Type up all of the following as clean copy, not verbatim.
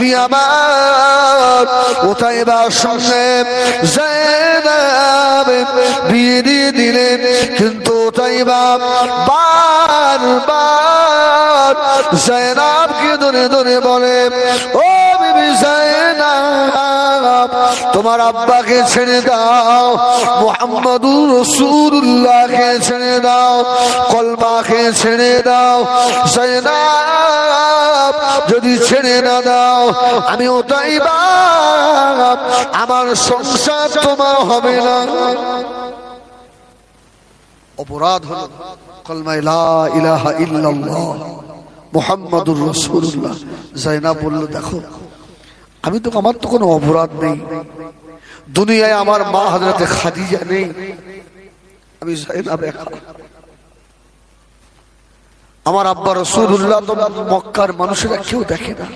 নবী আমার উতাইবার সঙ্গে যায়েনাব বিয়ে দিয়ে দিলেন, কিন্তু উতাইবা বারবার যায়েনাবকে ধরে ধরে বলে, ও বিবি যায়েনাব তোমার আব্বাকে ছেড়ে দাও, মুহাম্মাদুর রাসূলুল্লাহকে ছেড়ে দাও, কলমাকে ছেড়ে দাও। যায়েনাব যদি ছেড়ে না দাও আমি উতাইবা আমার সংসার তোমার হবে না। অপরাধ হলো কলমায়ে লা ইলাহা ইল্লাল্লাহ মুহাম্মাদুর রাসূলুল্লাহ। যায়েনাব বলল, দেখো আমি তো, আমার তো কোনো অপরাধ নেই, দুনিয়ায় আমার মা হযরতে খাদিজা নেই, আমি যায়েনাব একা, আমার আব্বা রাসূলুল্লাহ তো মক্কার মানুষেরা কেউ দেখে না,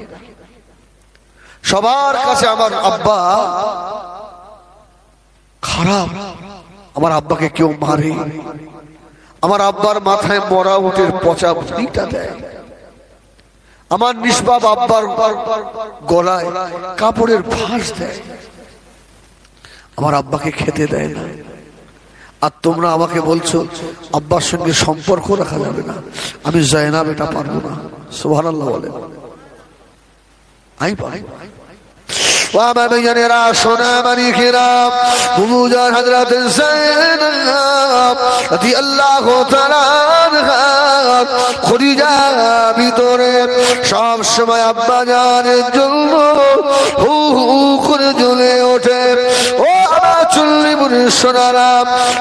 সবার কাছে আমার আব্বা খারাপ, আমার আব্বাকে কেউ মারে, আমার আব্বার মাথায় মরা উটের পচা ভুঁড়িটা দেয়, আমার নিষ্পাপ আব্বার গলায় কাপড়ের ফাঁস দেয়, আমার আব্বাকে খেতে দেয় না। আর তোমরা আমাকে বলছো আব্বার সঙ্গে সম্পর্ক রাখা যাবে না, আমি যায়েনাব এটা পারবো না। সুবহানাল্লাহ বলেন। ভিতরে সব সময় আব্বা জানের জন্য হু হু করে জ্বলে ওঠে। ও আমার চুল্লি বুড়ি সোনারা,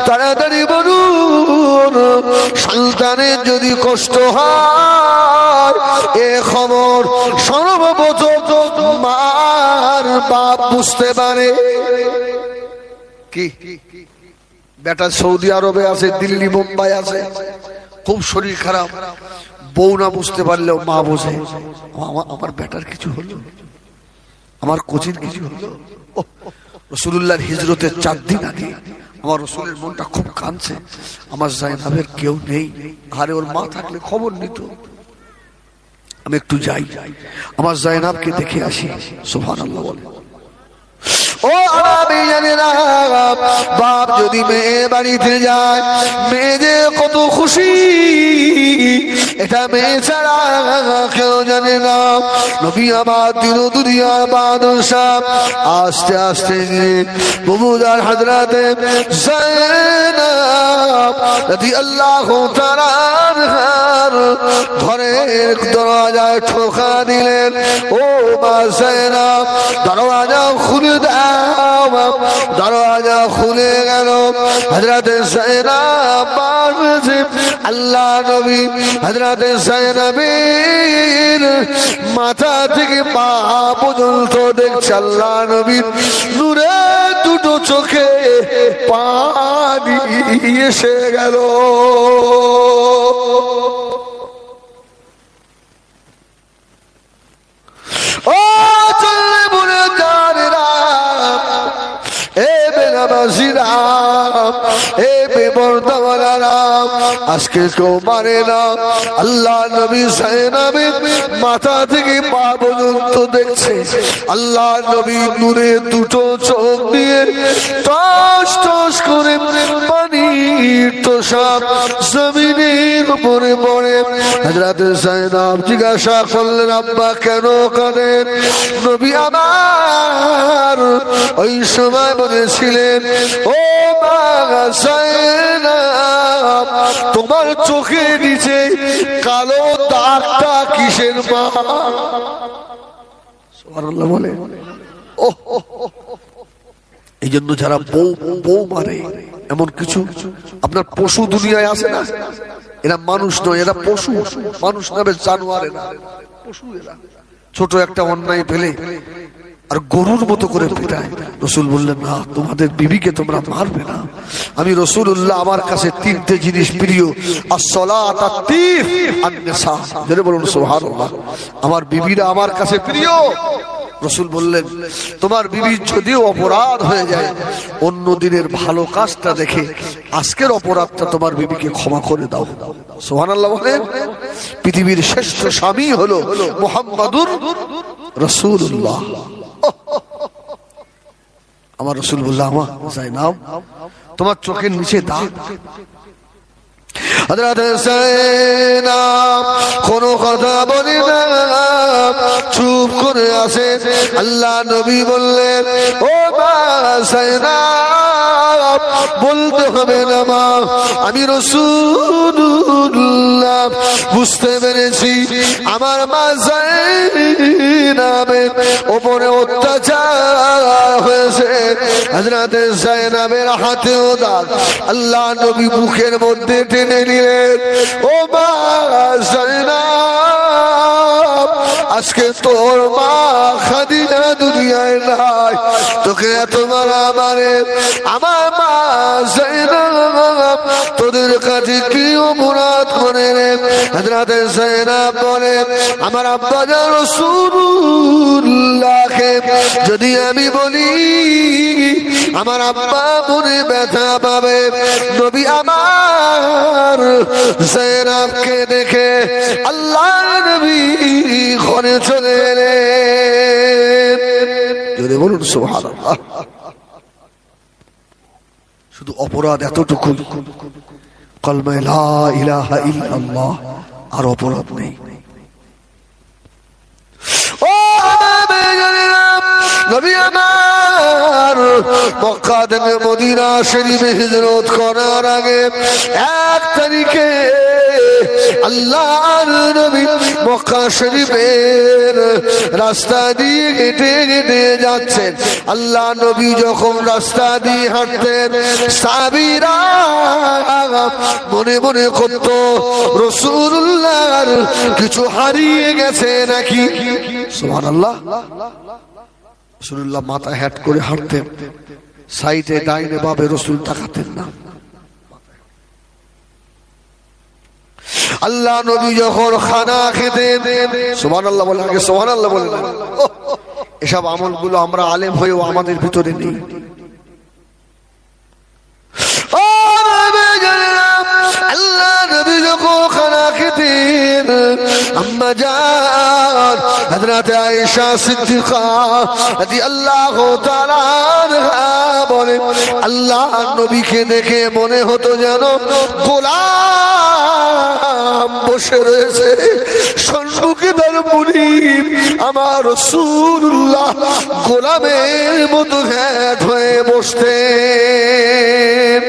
তাড়াতাড়ি বলুন সন্তানের যদি কষ্ট হয় এ খবর সর্বপ্রথম মার বাপ বুঝতে পারে। কি বেটা সৌদি আরবে আছে, দিল্লি মুম্বাই আছে, খুব শরীর খারাপ, বউ না বুঝতে পারলেও মা বোঝে, আমার বেটার কিছু হলো, আমার কোচির কিছু হলো। রাসূলুল্লাহর হিজরতের 4 দিন আগে আমার রাসূলের মনটা খুব কাঁদছে, আমার যায়েনাবের কেউ নেই, আরে ওর মা থাকলে খবর নিত, আমি একটু যাই আমার যায়েনাবকে দেখে আসি। সুবহানাল্লাহ বলে। ও আমি জানি না বাপ যদি মেয়ে বাড়িতে যায় মেয়ে যে কত খুশি, এটা মেয়ে ছাড়া কেউ জানে না। নবী আমার দিন দুনিয়ার বাদশা আস্তে আস্তে গিয়ে বুবুদার হযরতে যায়েনাব রাদিয়াল্লাহু তাআলা ঘরের দরজায় ঠোকা দিলেন, ও মা যায়েনাব দরজা খুলে দাও। দরজা খুলে গেল, হযরতে যায়েনাব আল্লাহ নবী হযরতে যায়েনাবের মাথা থেকে পা পর্যন্ত দেখছে আল্লাহ নবীর নূরে দুটো চোখে পানি এসে গেল। ও চলে বলে দাঁড়া, এ বেনামাজিরা, এ বেপরদাওয়ালারা, আজকে কেউ মানে না আল্লাহ নবী যায়েনাবের মাথা থেকে পা পর্যন্ত দেখছে, আল্লাহ নবী নূরে দুটো চোখ দিয়ে টস টস করে পানির তোষাক জমিনের উপরে পড়ে। হযরত যায়েনাব জিজ্ঞাসা করলেন, আব্বা কেন কাঁদেন? নবী আমার ওই সময় বলেছিলেন, ও মা যায়েনাব তোমার চোখের নিচে কালো দাগটা কিসের মা? সুবহানাল্লাহ বলে। ও এই জন্য যারা বউ মারে, এমন কিছু আপনার পশু দুনিয়ায় আছে না, এরা মানুষ নয়, এরা পশু, মানুষ নামে জানোয়ার, এরা পশু। এরা ছোট একটা অন্যায় পেলে আর গরুর মতো করে পিটায়। রাসূল বললেন, না তোমাদের বিবিকে তোমরা মারবে না। আমি রাসূলুল্লাহ, আমার কাছে 3টে জিনিস প্রিয়, as-সালাত, আত-তিব, আন-নিসা। জোরে বলুন সুবহানাল্লাহ। আমার বিবিরা আমার কাছে প্রিয়। রাসূল বললেন, তোমার বিবির যদিও অপরাধ হয়ে যায় অন্য দিনের ভালো কাজটা দেখে আজকের অপরাধটা তোমার বিবিকে ক্ষমা করে দাও। সুবহানাল্লাহ বলেন। পৃথিবীর শ্রেষ্ঠ স্বামী হলো মুহাম্মাদুর রাসূলুল্লাহ। আমার রাসূল বলল, আমার যায়নাব তোমার চোখের নিচে দাগ। হযরত যায়নাব কোনো কথা বলে না, চুপ করে আছে। আল্লাহ নবী বললেন, ও মা যায়নাব বলতে হবে না মা, আমি রাসূলুল্লাহ বুঝতে পেরেছি আমার মা যায়নাবের উপরে অত্যাচার হয়েছে। হযরত যায়নাবের হাতেও দাগ। আল্লাহ নবী মুখের মধ্যে টেনে নিলেন, ও মা যায়নাব আজকে তোর মা খাদিজা দুনিয়ায় নাই, তোকে এত মারা মারে আমার মা যায়নাব তোদের কাছে কি অপরাধ করে রে? হযরত যায়নাব বলে, আমার আব্বা জান রাসূলুল্লাহকে যদি আমি বলি আমার আব্বা মনে ব্যথা পাবে। নবী আমার যায়নাবকে দেখে আল্লাহর নবী ঘরে চলে এলেন। যদি বলুন সুবহানাল্লাহ। শুধু অপরাধ এতটুকু, কলমা লা ইলাহা ইল্লাল্লাহ, আর অপরাধ নেই। ও নবী আমার মক্কা থেকে মদিনা শরীফে হিজরত করার আগে 1 তারিখে আল্লাহর নবী মক্কা শরীফের রাস্তা দিয়ে হেঁটে হেঁটে যাচ্ছেন। আল্লাহ নবী যখন রাস্তা দিয়ে হাঁটতেন, সাহাবীরা মনে মনে করত রাসূলুল্লাহর কিছু হারিয়ে গেছে নাকি। সুবহানাল্লাহ। রাসূলুল্লাহ মাথা হ্যাট করে হাঁটতেন, সাইডে ডাইনে বামে রাসূল তাকাতেন না। আল্লাহ নবী যখন খানা খেতেন, সুবহানাল্লাহ বলেন, আগে সুবহানাল্লাহ বলেন। এসব আমলগুলো আমরা আলেম হয়েও আমাদের ভিতরে নেই। আল্লাহ নবী যখন খানা খেতেন, আম্মা জান হযরত আয়েশা সিদ্দিকা রাদিয়াল্লাহু তাআলা আনহা বলে, আল্লাহ নবীকে দেখে মনে হতো যেন গোলাম বসে রয়েছে, সম্মুখে তার মুনিব আমার রাসূলুল্লাহ গোলামের মতো ঘাট হয়ে বসতেন।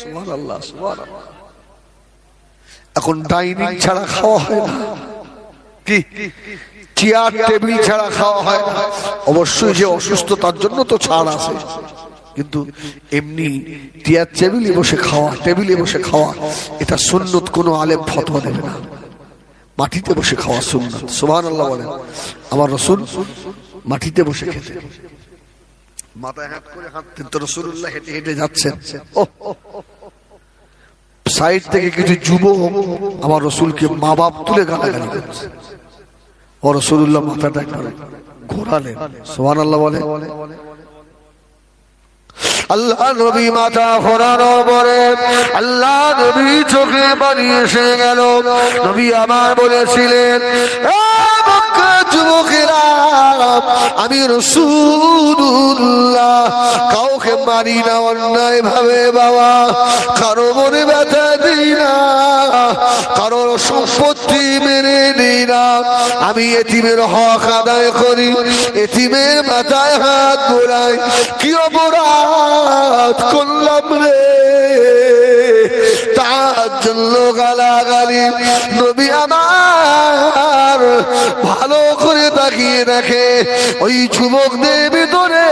সুবহানাল্লাহ, সুবহানাল্লাহ। এখন ডাইনিং ছাড়া খাওয়া হয় না, কি চেয়ার টেবিল ছাড়া খাওয়া হয় না। অবশ্যই যে অসুস্থ তার জন্য তো ছাড় আছে, কিন্তু এমনি চেয়ার টেবিলে বসে খাওয়া, টেবিলে বসে খাওয়া এটা সুন্নত, কোনো আলেম ফতোয়া দেবে না। মাটিতে বসে খাওয়া সুন্নত। সুবহানাল্লাহ বলেন। আমার রাসূল মাটিতে বসে খেতেন, মাথায় হাত করে হাঁটতেন। তো রাসূলুল্লাহ হেঁটে হেঁটে যাচ্ছেন, সাইড থেকে কিছু যুবক আমার রাসূলকে মা বাপ তুলে গালাগালি করছে। ও রাসূলুল্লাহ মাথাটা একবার ঘোরালেন। সুবহানাল্লাহ বলে। আল্লাহ নবী মাথা ঘোরানোর পরে আল্লাহ নবী চোখে পানি এসে গেল। নবী আমার বলেছিলেন, যুবকেরা আমি রাসূলুল্লাহ কাউকে মারি না অন্যায় ভাবে বাবা, কারো মনে ব্যথা দিই না, কারো সম্পত্তি মেরে দিই না, আমি এতিমের হক আদায় করি, এতিমের মাথায় হাত বোলাই। কি অপরাধ করলাম রে, তার জন্য গালাগালি। নবী আমার ভালো করে তাকিয়ে দেখে ওই যুবকদের ভিতরে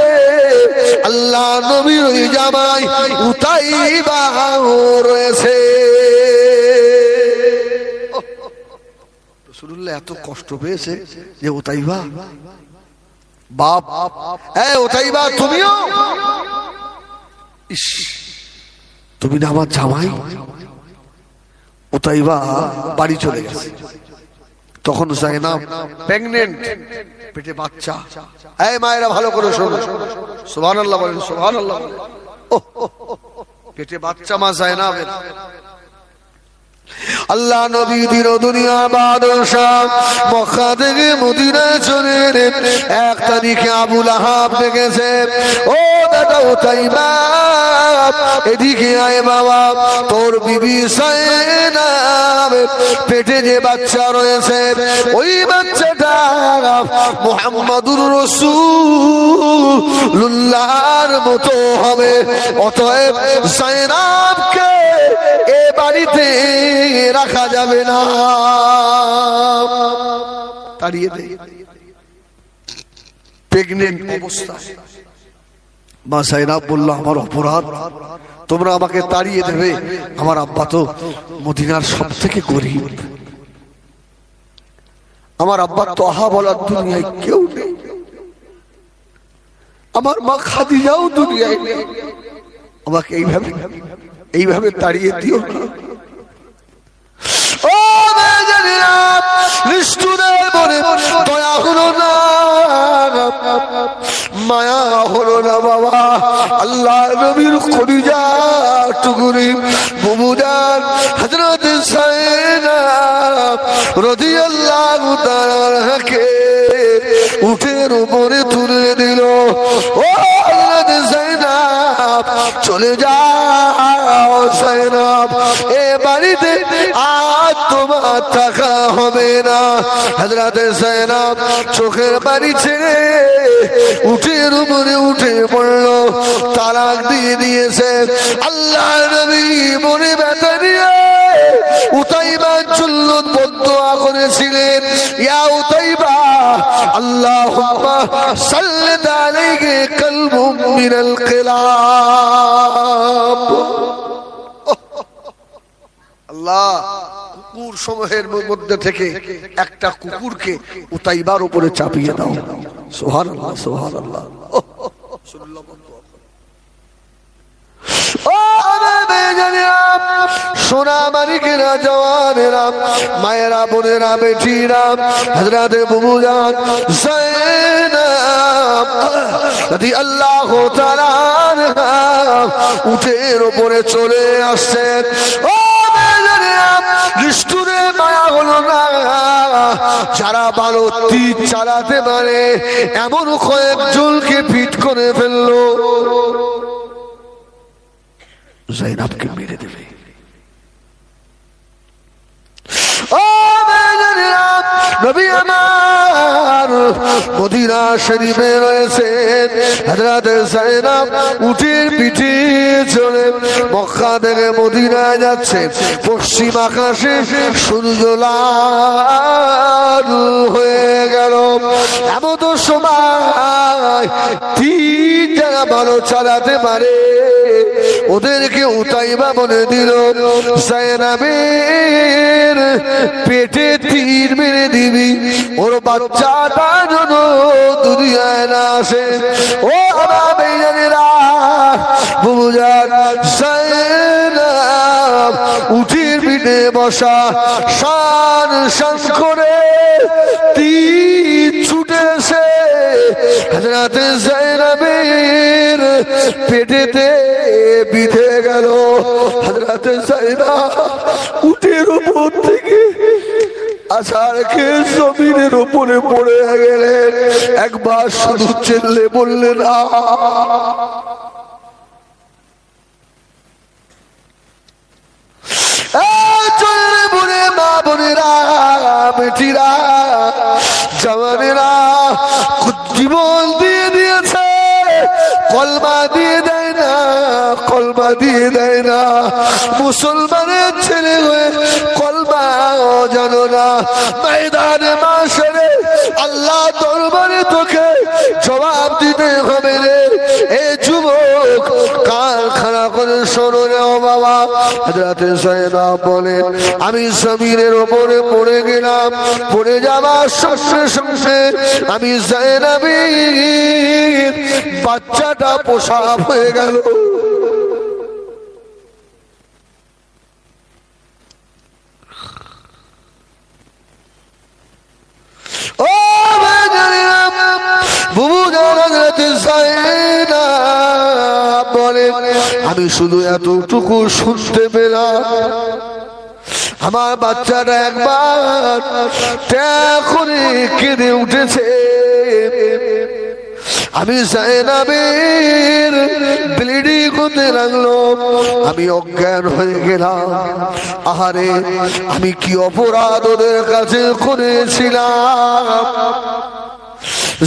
আল্লাহ নবীর ওই জামাই উতাইবা রয়েছে। রাসূলুল্লাহ এত কষ্ট পেয়েছে যে উতাইবা বাপ, উতাইবা তুমিও, ইস তুমি না আমার জামাই। উতাইবা বাড়ি চলে গেছে। তখন যায়নাব প্রেগন্যান্ট, পেটে বাচ্চা। এই মায়েরা ভালো করে শোনো, সুবহানাল্লাহ বলেন, সুবহানাল্লাহ বলেন। পেটে বাচ্চা মা যায়নাবের। আল্লাহ নবী দিন দুনিয়া বাদশাহ মক্কা থেকে মদিনায় চলে এলেন। 1 তারিখে আবু লাহাব ডেকেছে, ও দাদা উতাইবা এদিকে আয় বাবা, তোর বিবি সাইনাব পেটে যে বাচ্চা রয়েছে ওই বাচ্চাটা মুহাম্মাদুর রাসূলুল্লাহর মতো হবে, অতএব সাইনাবকে এ বাড়িতে রাখা যাবে না। তাড়িয়ে দেয় প্রেগনেন্ট অবস্থায়। মা সাইনাব বলল, আমার অপরাধ, তোমরা আমাকে তাড়িয়ে দেবে, আমার আব্বা তো মদিনার সব থেকে গরিব, আমার আব্বা তহা বলার দুনিয়ায় কেউ নেই, আমার মা খাদিজাও দুনিয়ায় নেই, আমাকে এইভাবে তাড়িয়ে দিও না। ও বেজানিরা নিষ্ঠুরে বলে দয়া হলো না, মায়া হলো না বাবা। আল্লাহ নবীর কলিজা টুকুরি বুবুজান হযরত সাইনাব রাদিয়াল্লাহু তাআলাকে উটের উপরে তুলে দিল। ও হযরত সাইনাব চলে যাও সাইনাব, এ বাড়িতে আজ তোমার থাকা হবে না। হযরত সাইনাব চোখের পানি ছেড়ে উটের উপরে উঠে পড়ল, তালাক দিয়ে দিয়েছে। আল্লাহ নবী মনে ব্যথা নিয়ে উতাইবার জন্য বদদুয়া করেছিলেন, ইয়া উতাইবা আল্লাহুম্মা সাল্লিত আলাইহি কলবুম মিনাল কিলাব। আল্লাহ কুকুর সমূহের মধ্যে থেকে একটা কুকুরকে উতাইবার উপরে চাপিয়ে দাও। সুবহানাল্লাহ সুবহানাল্লাহ। সোনা মানিকেরা, জওয়ানেরা, মায়েরা, বোনেরা, বেটিরা, হযরত বুবুজান সাইনাব রাদিয়াল্লাহু তাআলা উটের উপরে চলে আসছেন। ও নিষ্ঠুরে মায়া হলো না, যারা ভালো তীর চালাতে পারে এমন কয়েকজনকে ফিট করে ফেললো, জাইনাবকে মেরে দেবে। ও নবী আমার মদিনা শরীফে রয়েছেন, হযরত সাইনাব উটের পিঠে চড়ে মক্কা থেকে মদিনায় যাচ্ছে। পশ্চিম আকাশে সূর্য লাল হয়ে গেল। এমন সময় তীর যারা ভালো চালাতে পারে ওদেরকে উতাইবা বলে দিল, সাইনাবের পেটে তীর মেরে দিবি, ওর বাচ্চাটা যেন দুনিয়ায় না আসে। ও আমার বেজানেরা, বুবুজান সাইনাব উঠির পিঠে বসা, শান শান করে তীর ছুটেছে হযরত সাইনাবের পেটেতে বিঁধে গেল। হযরত সাইনাব উটের উপর থেকে আছাড়কে জমিনের উপরে পড়ে গেলেন। একবার শুধু চেল্লে বললেন, চললে বলে মা বোনেরা, বেটিরা, জওয়ানেরা জীবন দিয়ে দিয়েছে, কলমা দিয়ে দেয় না, কলমা দিয়ে দেয় না। মুসলমানের ছেলে হয়ে কলমা জানো না, ময়দানে মাশরে আল্লাহ দরবারে তোকে জবাব দিতে হবে রে। এ যুবক কান খাড়া করে শোনো রে ও বাবা। হযরত সাইনাব বলে, আমি জমিনের উপরে পড়ে গেলাম, পড়ে যাওয়ার সঙ্গে সঙ্গে আমি সাইনাবের বাচ্চাটা প্রসাব হয়ে গেল। ও বলে, আমি শুধু এতটুকু শুনতে পেলাম, আমার বাচ্চাটা একবার ট্যাঁ করে কেঁদে উঠেছে। আমি জায়নাবের ব্লিডিং হতে লাগলো, আমি অজ্ঞান হয়ে গেলাম। আহারে আমি কি অপরাধ ওদের কাছে করেছিলাম।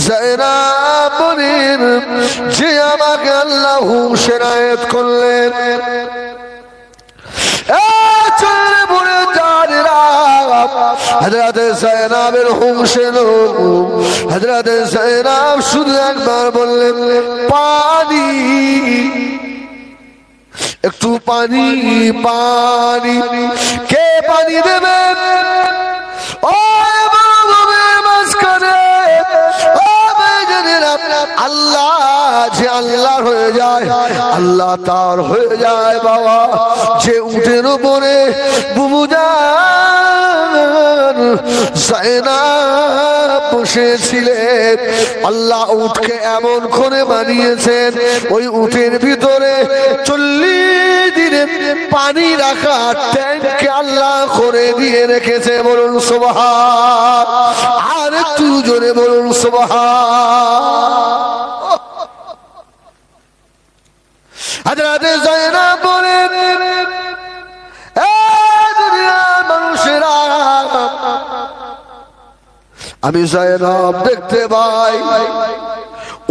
জায়নাব বলেন যে আমাকে আল্লাহ হুঁশের আয়াত করলেন, হযরতে জায়নাবের হুঁশের হযরতে জায়নাব শুধু একবার বললেন পানি, একটু পানি, পানি। কে পানি দেবে? ও আল্লাহ যে আল্লাহ হয়ে যায়, আল্লাহ তার হয়ে যায় বাবা। যে উটের উপরে বুবু জান জায়নাব বসেছিলেন, আল্লাহ উটকে এমন করে বানিয়েছেন ওই উটের ভিতরে 40 দিনের পানি রাখা ট্যাঙ্ক আল্লাহ করে দিয়ে রেখেছে। বলুন সুবহান। আর একটু জোরে বলুন সুবহান। হযরতে জায়নাব বলেন মানুষেরা, আমি জায়নাব দেখতে পাই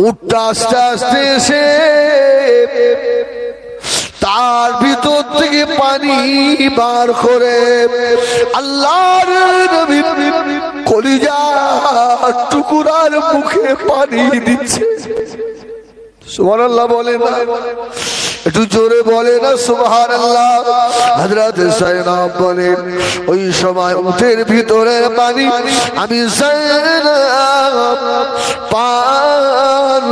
উটটা আস্তে আস্তে এসে তার ভিতর থেকে পানি বার করে আল্লাহর নবী কলিজার টুকরার মুখে পানি দিচ্ছে। সুবহানাল্লাহ বলে না? একটু জোরে বলে না সুবহানাল্লাহ। হযরতে জায়নাব বলেন ওই সময় উটের ভিতরে পানি আমি জায়নাব পান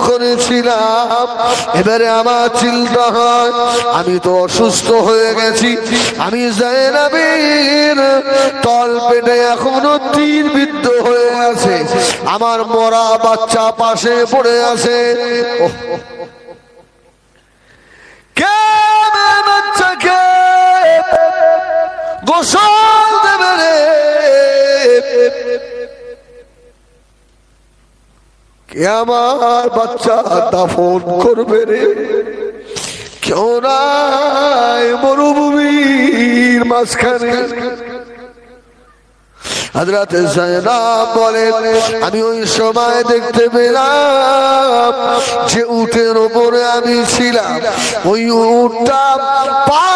করেছিলাম। এবারে আমার চিন্তা হয় আমি তো অসুস্থ হয়ে গেছি, আমি জায়নাবের তল পেটে এখনো তীর বিদ্ধ হয়ে আছে, আমার মরা বাচ্চা পাশে পড়ে আছে। কে বাচ্চাকে গোসল দেবে রে? কে আমার বাচ্চা দাফন করবে রে? কেউ নাই মরুভূমির মাঝখানে। হযরতে জায়নাব বলেন আমি ওই সময় দেখতে পেলাম যে উটের উপরে আমি ছিলাম, ওই উটটা পা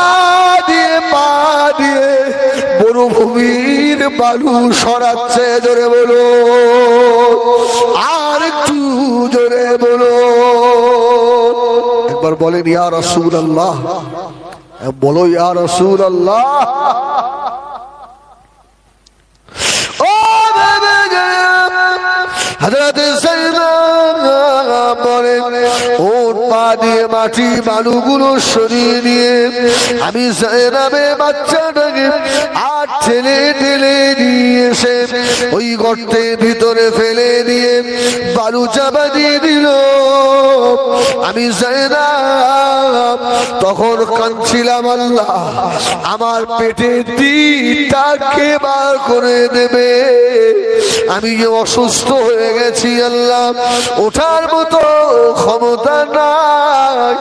দিয়ে মরুভূমির বালু সরাচ্ছে। জোরে বলো, আর একটু জোরে বলো। একবার বলেন ইয়া রাসূলুল্লাহ, বলো ইয়া রাসূলুল্লাহ। হযরতে জায়নাব বলেন উট পা দিয়ে মাটি বালুগুলো সরিয়ে নিয়ে আমি জায়নাবের বাচ্চাটাকে আর ঠেলে ঠেলে নিয়ে এসে ওই গর্তের ভিতরে ফেলে দিয়ে বালু চাপা দিয়ে দিল। আমি জায়নাব তখন কাঁদছিলাম, আল্লাহ আমার পেটে তীরটাকে বার করে দেবে, আমি যে অসুস্থ হয়ে গেছি আল্লাহ, ওঠার মতো ক্ষমতা নাই।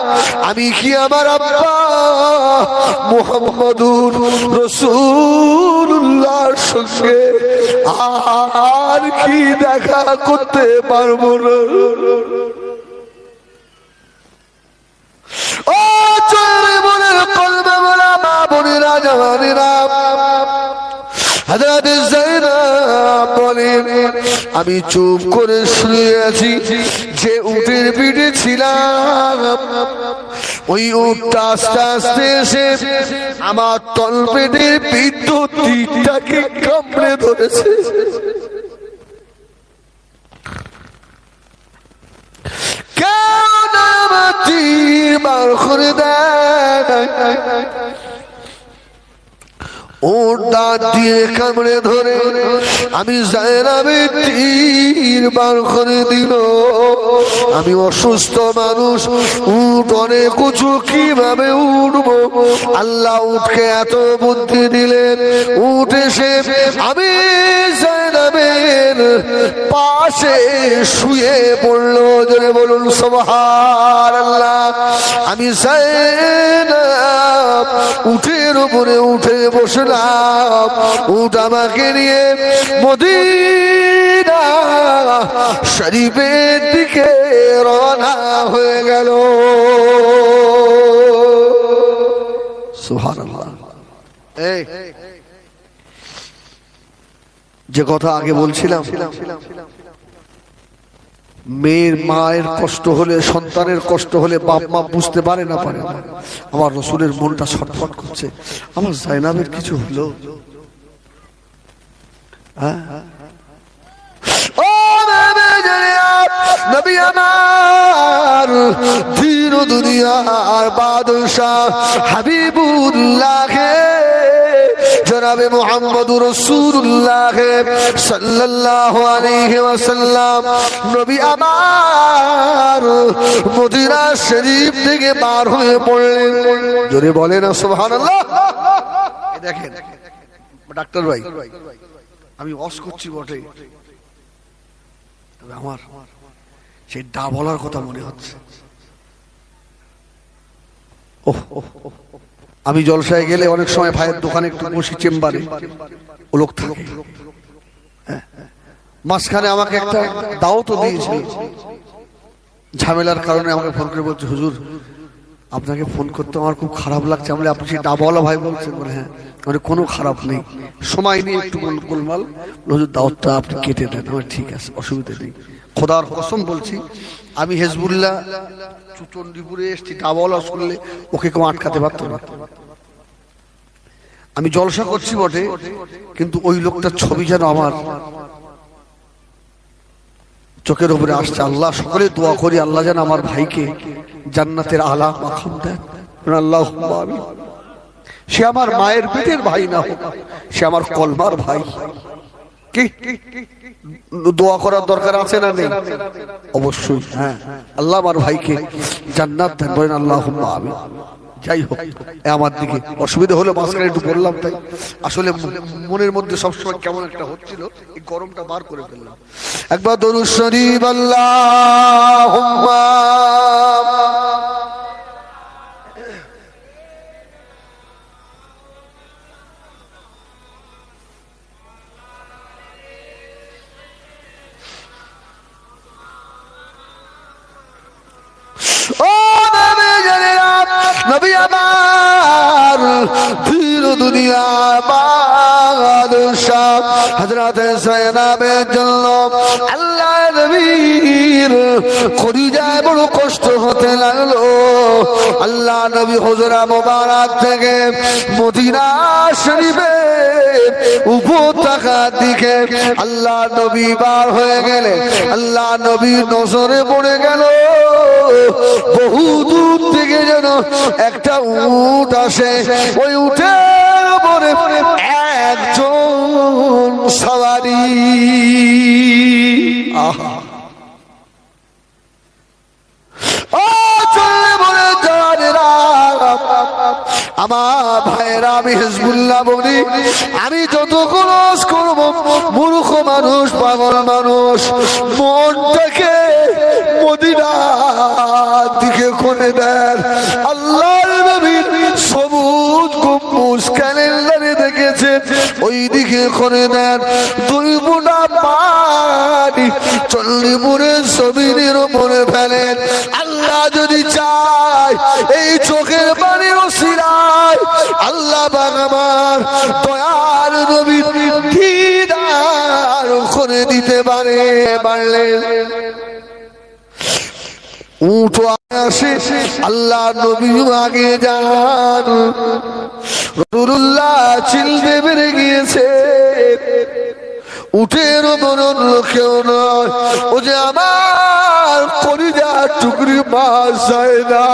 আমি কি আমার আব্বা মুহাম্মদুর রাসূলুল্লাহর সঙ্গে আর কি দেখা করতে পারবো না? ও চোরে মনের কলবে বলা মা বোনেরা জওয়ানেরা, হযরতে জায়নাব বলেন আমি চুপ করে শুয়ে আছি। যে উটের পিঠে ছিলাম ওই উটটা আস্তে আস্তে এসে আমার তল পেটে বিদ্যুৎ তীরটাকে কামড়ে ধরেছে। কেন আমার তীর বার করে দেয়? ওর দাঁত দিয়ে কামড়ে ধরে আমি জায়নাবের তীর বার করে দিল। আমি অসুস্থ মানুষ, উট অনেক উঁচু, কিভাবে উঠবো? আল্লাহ উঠকে এত বুদ্ধি দিলেন, উঠ এসে আমি যায়েনাবের পাশে শুয়ে পড়লো। জোরে বলুন সুবহানাল্লাহ। আমি যায়েনাব উঠের উপরে উঠে বসলাম, উঠ আমাকে নিয়ে মদিনা শরীফের দিকে রওনা হয়ে গেল। সুবহানাল্লাহ। এই যে কথা আগে বলছিলাম, মেয়ের মায়ের কষ্ট হলে, সন্তানের কষ্ট হলে বাপ মা বুঝতে পারে না, পারে না। আমার রসুলের মনটা ছটফট করছে, আমার যায়েনাবের কিছু হলো। ও নবী আমার, দিন ও দুনিয়ার বাদশাহ হাবিবুল্লাহ জনাবে মুহাম্মদুর রাসূলুল্লাহ সাল্লাল্লাহু আলাইহি ওয়াসাল্লাম নবী আমার মদিনা শরীফ থেকে বার হয়ে পড়লেন। জোরে বলেন না সুবহানাল্লাহ। দেখেন ডাক্তার ভাই, আমি ওয়াজ করছি বটে, তবে আমার সেই ডা বলার কথা মনে হচ্ছে। আমি জলসায় গেলে অনেক সময় ভাইয়ের দোকানে একটু বসি, চেম্বারে ও লোক থাকে, মাঝখানে আমাকে একটা দাওয়াত দিয়েছে, ঝামেলার কারণে আমাকে ফোন করে বলছে, হুজুর আপনাকে ফোন করতে আমার খুব খারাপ লাগছে। আমি আপনি সেই ডাবওয়ালা ভাই বলছেন? বলে হ্যাঁ। মানে কোনো খারাপ নেই, সময় নিয়ে একটু গোলমাল, হুজুর দাওয়াতটা আপনি কেটে দেন। আমার ঠিক আছে, অসুবিধা নেই। খোদার কসম বলছি, আমি হেজবুল্লাহ চুচন্ডিপুরে এসছি, ডাবওয়ালা শুনলে ওকে কেউ আটকাতে পারতো না। আমি জলসা করছি বটে, কিন্তু ওই লোকটার ছবি যেন আমার চোখের উপরে আসছে। আল্লাহ সকলে দোয়া করি, আল্লাহ যেন আমার ভাইকে জান্নাতের আলা মাকাম দেন। আল্লাহুম্মা আমিন। সে আমার মায়ের পেটের ভাই না হোক, সে আমার কলমার ভাই। কি দোয়া করার দরকার আছে না নেই? অবশ্যই, হ্যাঁ। আল্লাহ আমার ভাইকে জান্নাত দেন, বলেন আল্লাহুম্মা আমিন। যাই হোক, আমার দিকে অসুবিধা হলো, মাঝখানে একটু বললাম, তাই আসলে মনের মধ্যে সবসময় কেমন একটা হচ্ছিল, এই গরমটা বার করে ফেললাম। একবার দরুদ শরীফ আল্লাহুম্মা। ও নবী আমার, দিন দুনিয়া বাদশাহ হযরত যায়েনাবের জন্য আল্লাহ নবীর কলিজায় বড় কষ্ট হতে লাগলো। আল্লাহ নবী হুজরা মুবারক থেকে মদিনা শরীফে উপত্যকার দিকে আল্লাহ নবী বার হয়ে গেলে, আল্লাহ নবীর নজরে পড়ে গেল বহু দূর থেকে যেন একটা উট আসে। ওই উটের উপরে একজন সওয়ারি। আমার ভাইয়েরা, আমি হিজবুল্লাহ বলি, আমি যত খরচ করবো, মূর্খ মানুষ, পাগল মানুষ, মনটাকে মদিনার দিকে করে দেন। আল্লাহর নবীর সবুজ গম্বুজ ক্যালেন্ডারে দেখেছে, ওই দিকে করে দেন। দুই বুনা পানি চল্লিপুরের জমিনের উপরে ফেলেন। আল্লাহ যদি চায়, এই চোখের পানির ওসিলায় আল্লাহ পাক আমার দয়ার নবীর দিদার করে দিতে পারলেন। উঠ আসে, আল্লাহ নবী আগে যান, রাসূলুল্লাহ চিল্লে বেড়ে গিয়েছে। উঠের মরণ কেউ নয়, ও যে আমার কলিজার টুকরি মাছ যায় না।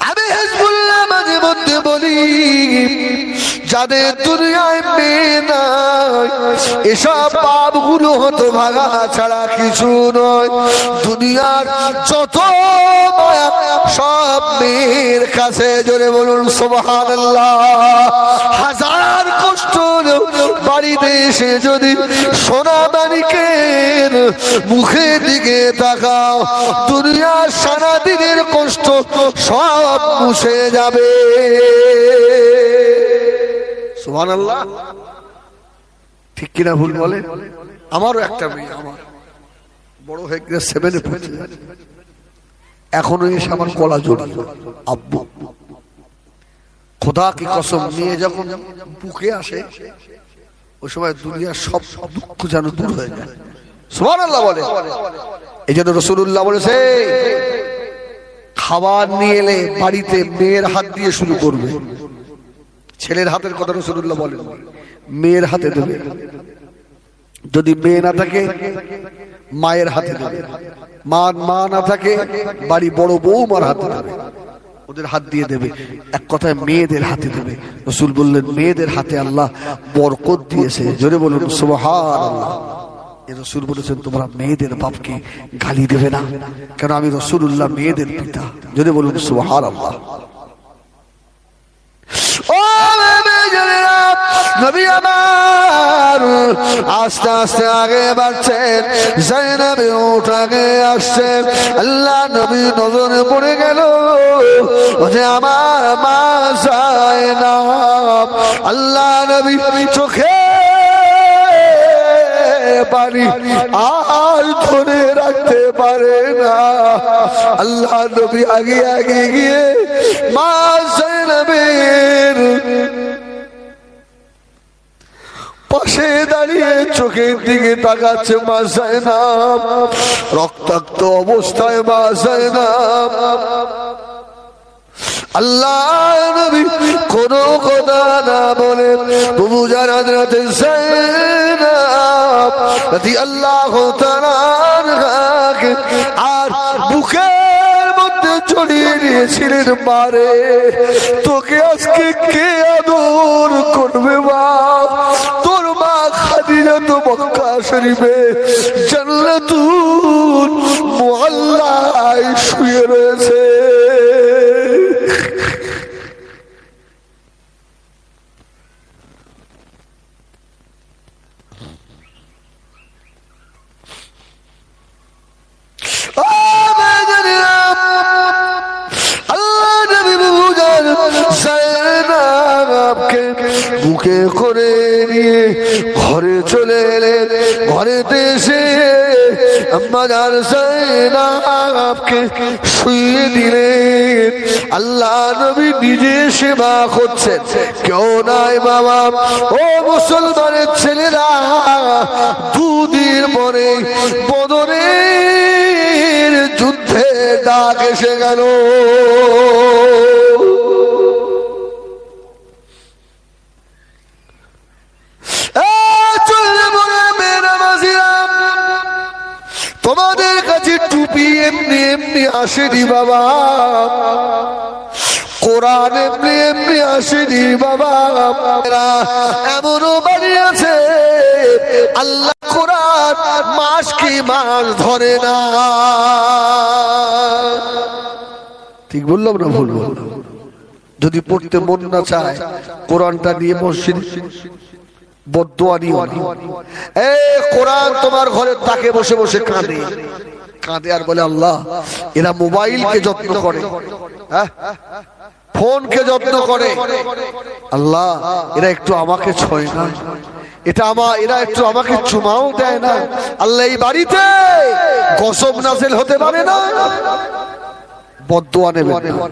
আমি হিজবুল্লাহ মাঝে মধ্যে বলি, যাদের দুনিয়ায় মেয়ে নাই, এসব পাপগুলো হতো ভাগা ছাড়া কিছু নয়। দুনিয়ার যত মায়া সব মেয়ের কাছে, জোরে বলুন সুবহানাল্লাহ। হাজার কষ্ট বাড়িতে এসে যদি সোনা মানিকের মুখের দিকে তাকাও, দুনিয়ার সারা দিনের কষ্ট সব মুছে যাবে। সুবহানাল্লাহ, ঠিক কিনা ভুল বলে? আমারও একটা মেয়ে, আমার বড় হয়ে গেছে 7-এ পড়ছে, এখনো এসে আমার গলা জড়িয়ে, আব্বু খোদা কি কসম, মেয়ে যখন বুকে আসে ওই সময় দুনিয়ার সব দুঃখ যেন দূর হয়ে যায়। সুবহানাল্লাহ বলে। এই জন্য রাসূলুল্লাহ বলেছে, খাবার নিয়ে এলে বাড়িতে মেয়ের হাত দিয়ে শুরু করবে। ছেলের হাতের কথা রাসূলুল্লাহ বলেন, মেয়ের হাতে দেবে। যদি মেয়ে না থাকে মায়ের হাতে দেবে, মা না থাকে বাড়ি বড় বৌমার হাতে দেবে, ওদের হাত দিয়ে দেবে। এক কথায় মেয়েদের হাতে দেবে। রাসূল বললেন, মেয়েদের হাতে আল্লাহ বরকত দিয়েছে, জোরে বলুন সুবহানাল্লাহ। রাসূল বলেছেন, তোমরা মেয়েদের বাপকে গালি দেবে না, কেন আমি রাসূলুল্লাহ মেয়েদের পিতা, জোরে বলুন সুবহানাল্লাহ। ও নবী আমার আস্তে আস্তে আগে বাড়ছেন, যায়েনব উঠ আগে আসছে। আল্লাহ নবী নজরে পড়ে গেল যে আমার মা যায়েনব। আল্লাহ নবী চোখে পানি আর ধরে রাখতে পারে না। আল্লাহ নবী আগে আগে গিয়ে মা যায়েনবের পাশে দাঁড়িয়ে চোখের দিকে তাকাচ্ছে মা যায়েনব, রক্তাক্ত অবস্থায় মা যায়েনব। আল্লাহ নবী কোনো কথা না বলে বুবু জান হযরত যায়েনব রাদিয়াল্লাহু তাআলা আনহাকে আর বুকের মধ্যে জড়িয়ে নিয়েছিলেন। মারে, তোকে আজকে কে আদর করবে মা? তোর মা খাদিজা তো মক্কা শরীফে জান্নাতুল মুআল্লায় শুয়ে রয়েছে। বুকে করে নিয়ে ঘরে চলে এলেন। ঘরেতে এসে আম্মা জান যায়েনবকে শুইয়ে দিলেন। আল্লাহ নবী নিজে সেবা করছেন, কেউ নাই বাবা। ও মুসলমানের ছেলেরা, দুদিন পরে বদরের যুদ্ধে ডাক এসে গেল। তোমাদের কাছে টুপি এমনি এমনি আসেনি বাবা, কোরআন এমনি এমনি আসেনি বাবা। এমনও বাড়ি আছে আল্লাহ কোরআন মাস কি মাস ধরে না। ঠিক বললাম না ভুল বললাম? যদি পড়তে মন না চায় কোরআনটা নিয়ে মসজিদ বদদুয়া নিও না। কোরআন তোমার ঘরের তাকে বসে বসে কাঁদে কাঁদে আর বলে, আল্লাহ এরা মোবাইলকে যত্ন করে, ফোনকে যত্ন করে, আল্লাহ এরা একটু আমাকে ছোঁয় না, এরা একটু আমাকে চুমাও দেয় না। আল্লাহ এই বাড়িতে গজব নাযিল হতে পারে না, বদদুয়া নেবেন না।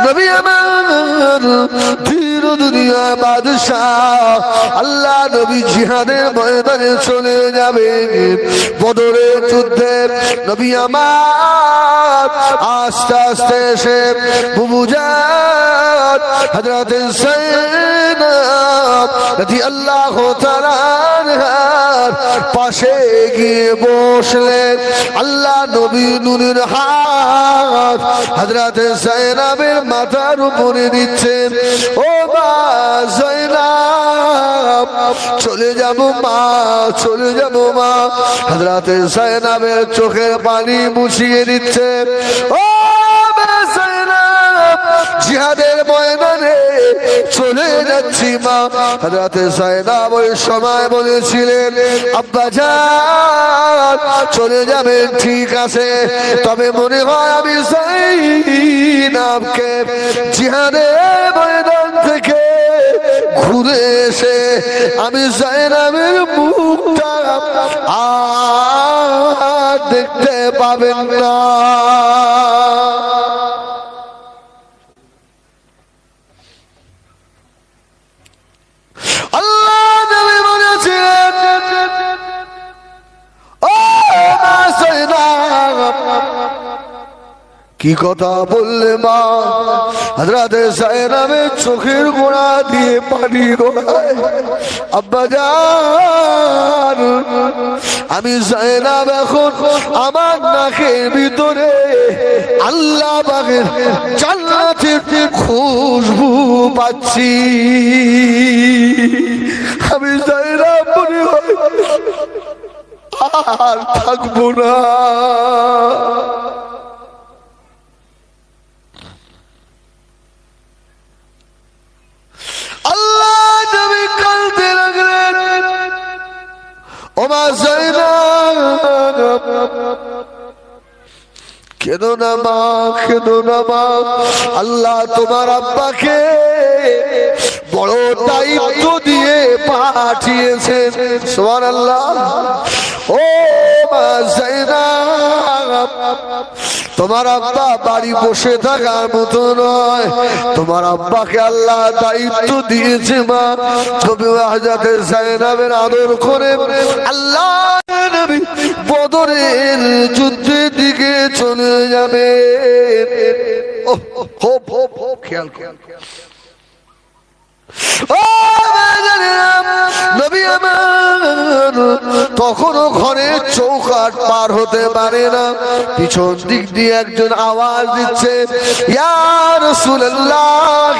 নবী আমার ধীর দুনিয়া বাদশাহ, আল্লাহ নবী জিহাদের ময়দানে চলে যাবেন। বদরের যুদ্ধে নবী আমার আস্তে আস্তে এসে বুবু জান হযরত যায়েনব রাদিয়াল্লাহু তাআলা আনহার পাশে গিয়ে বসলেন। আল্লাহ নবী নূরের হাত হযরতে যায়েনাবের মাথার উপরে দিচ্ছেন। ও মা যায়েনাব, চলে যাব মা, চলে যাব মা। হযরতে যায়েনাবের চোখের পানি মুছিয়ে দিচ্ছে। ও মা যায়েনাব, জিহাদের ময়দানে চলে যাচ্ছি মা। হযরতে যায়েনাব ওই সময় বলেছিলেন, আব্বা জান চলে যাবেন ঠিক আছে, তবে মনে হয় আমি যায়েনাবকে জিহাদের ময়দান থেকে ঘুরে এসে আমি যায়েনাবের মুখটা আর দেখতে পাবেন না। আল্লাহ নবী বলেছিলেন, ও মা যায়েনাব, কি কথা বললে মা? হযরতে যায়েনাবের চোখের গোড়া দিয়ে পানি গড়ায়। আব্বা জান, আমি যায়েনাব এখন আমার নাকের ভিতরে আল্লাহ পাকের জান্নাতের খুশবু পাচ্ছি। আমি যায়েনাব মনে হয় আর থাকবো না। আল্লাহ নবী কাঁদতে লাগলেন। ও মা যায়েনাব, কেঁদো না মা, কেঁদো না মা। আল্লাহ তোমার আব্বাকে বড় দায়িত্ব দিয়ে পাঠিয়েছেন। সুবহানাল্লাহ। ও মা যায়েনাব, তোমার আব্বা বাড়ি বসে থাকার মতো নয়, তোমার আব্বাকে আল্লাহ দায়িত্ব দিয়েছে মা। তবে হযরতে যায়েনাবের আদর করে আল্লাহ নবী বদরের যুদ্ধের দিকে চলে যাবে। খেয়াল খেয়াল নবী আমার তখনও ঘরে চৌকাঠ পার হতে পারে না। পিছন দিক দিয়ে একজন আওয়াজ দিচ্ছে, ইয়া রাসূলুল্লাহ,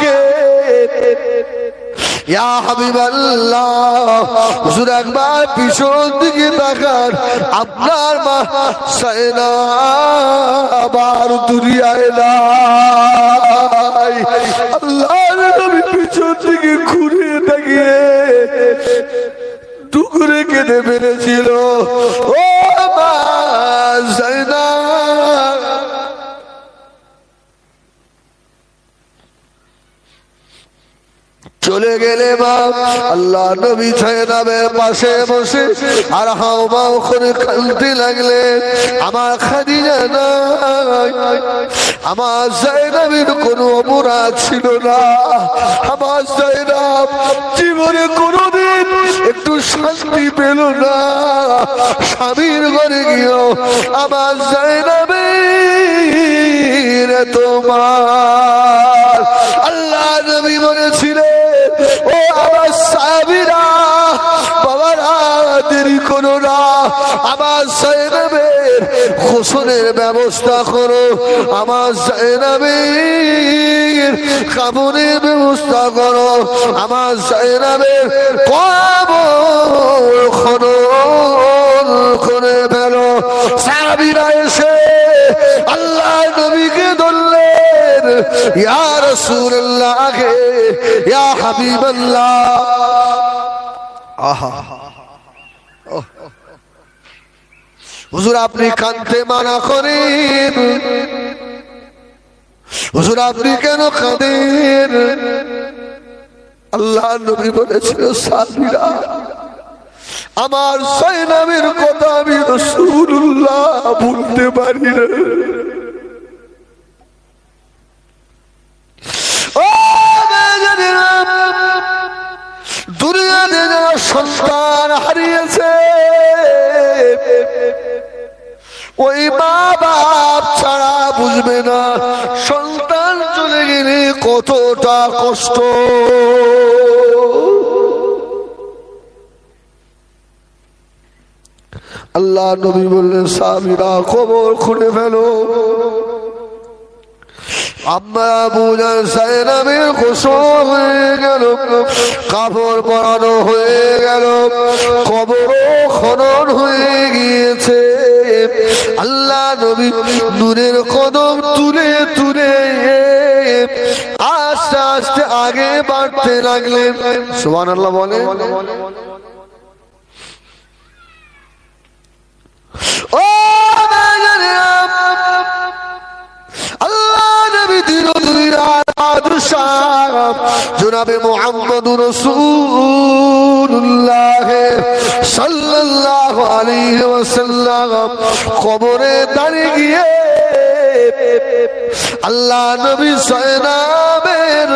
ইয়া হাবিবাল্লাহ, হুজুর একবার পিছন দিকে তাকান, আপনার মা যায়েনাব আর দুনিয়ায় নাই। আল্লাহর নবী পিছন দিকে ঘুরে তাকিয়ে টুকরে কেঁদে পেরেছিল। ও মা যায়েনাব, চলে গেলে মা। আল্লাহ নবী যায়েনাবের পাশে বসে আর হাওমাও করে কাঁদতে লাগলেন। আমার খাদিজা নাই, আমার যায়েনাবের কোনো অপরাধ ছিল না। আমার যায়েনাব জীবনে কোনোদিন একটু শান্তি পেল না। স্বামীর ঘরে গিয়েও আমার যায়েনাবের তোমার আল্লাহ নবী বলেছিলেন, ও আমার সাহাবীরা, বাবারা দেরি করো না, আমার যায়েনাবের গোসলের ব্যবস্থা করো, আমার যায়েনাবের কাফনের ব্যবস্থা করো, আমার যায়েনাবের কবর খনন করে ফেলো। সাহাবীরা এসে আল্লাহ নবীকে ধরলেন, ইয়া রাসূলুল্লাহ, ইয়া হাবিবাল্লাহ। আহা, হুজুর আপনি কাঁদতে মানা করেন, হুজুর আপনি কেন কাঁদেন? আল্লাহ নবী বলেছিল, সাহাবীরা, আমার যায়েনাবের কথা আমি রাসূলুল্লাহ ভুলতে পারি না। দুনিয়াতে যারা সন্তান হারিয়েছে, ওই মা বাপ ছাড়া বুঝবে না সন্তান চলে গেলে কতটা কষ্ট। আল্লাহ নবী বললেন সাহাবীরা কবর খুঁড়ে ফেলো। আম্মা আবু জায়নাবের গোসল হয়ে গেল, কাপড় পরানো হয়ে গেল, কবর খনন হয়ে গিয়েছে। আল্লাহ নবী নূরের কদম তুলে তুলে আস্তে আস্তে আগে বাড়তে লাগলেন। সুবহানাল্লাহ বলে। ও আল্লাহ নবী জনাবে মুহাম্মদুর রাসূলুল্লাহ সাল্লাল্লাহু আলাইহি ওয়াসাল্লাম কবরে দাঁড়িয়ে গিয়ে আল্লাহ নবী সায়নাবের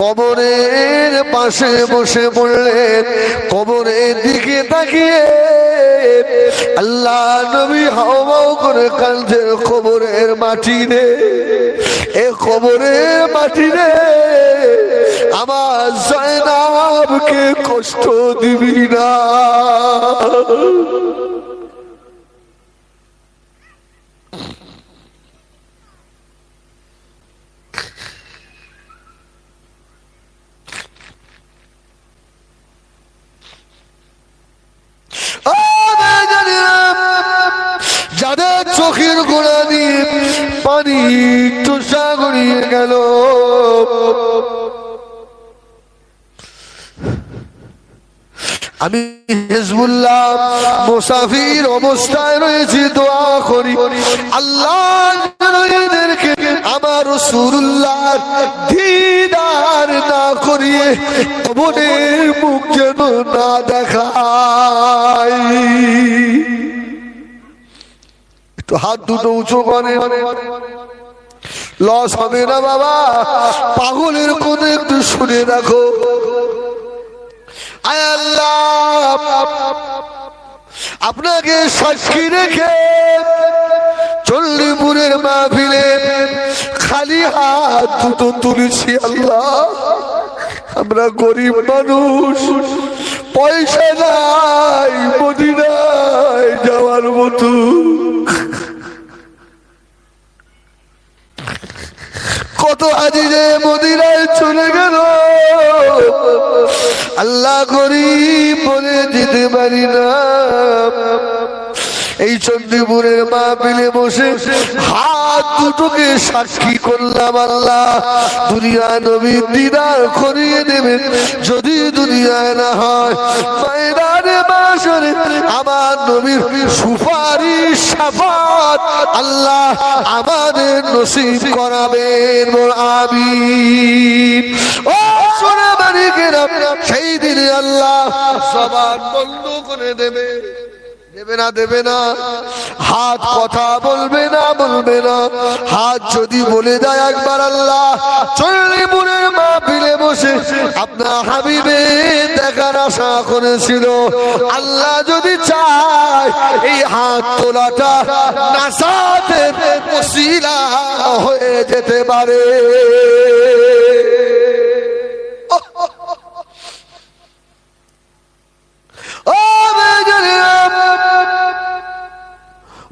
কবরের পাশে বসে পড়লেন। কবরের দিকে তাকিয়ে আল্লাহ নবী হাওমাও করে কাঁদছেন, কবরের মাটি রে, এ কবরের মাটি রে, আমার জায়নাবকে কষ্ট দিবি না। যাদের চোখের গোড়া দিয়ে পানি তুষা গড়িয়ে গেল, আমি হিজবুল্লাহ মুসাফির অবস্থায় রয়েছি, দোয়া করি আল্লাহ এদেরকে আমার রাসূলুল্লাহ দিদার না করিয়ে কবরের মুখ যেন না দেখায়। একটু হাত দুটো উঁচু করে, লস হবে না বাবা, পাগলের কোন একটু শুনে রাখো। আয় আল্লাহ, আপনাকে সাক্ষী রেখে চল্লিপুরের মাহফিলে খালি হাত দুটো তুলেছি। আল্লাহ, আমরা গরিব মানুষ, পয়সা নাই মদিনায় যাওয়ার মতো। কত হাজিরে মদিনায় চলে গেল, আল্লাহ গরিব বলে যেতে পারি না। এই চন্দ্রপুরের মাহফিলে বসে হাত দুটোকে সাক্ষী করলাম, আল্লাহ দুনিয়ায় নবীর দিদার করিয়ে দেবেন। যদি দুনিয়ায় না হয়, ময়দানে মাশরে আমার নবীর সুপারিশ শাফাত আল্লাহ আমাদের নসিব করাবেন। আমিন। ও সোনা মানিকেরা, সেই দিনে আল্লাহ জবান বন্ধ করে দেবে, দেবে না, দেবে না। হাত কথা বলবে না, বলবে না। হাত যদি বলে যায় একবার আল্লাহ চল্লিপুরের মাহফিলে বসে আপনার হাবিবে দেখার আশা করেছিল, আল্লাহ যদি চায় এই হাত তোলাটা নাসাতের ওসিলা হয়ে যেতে পারে।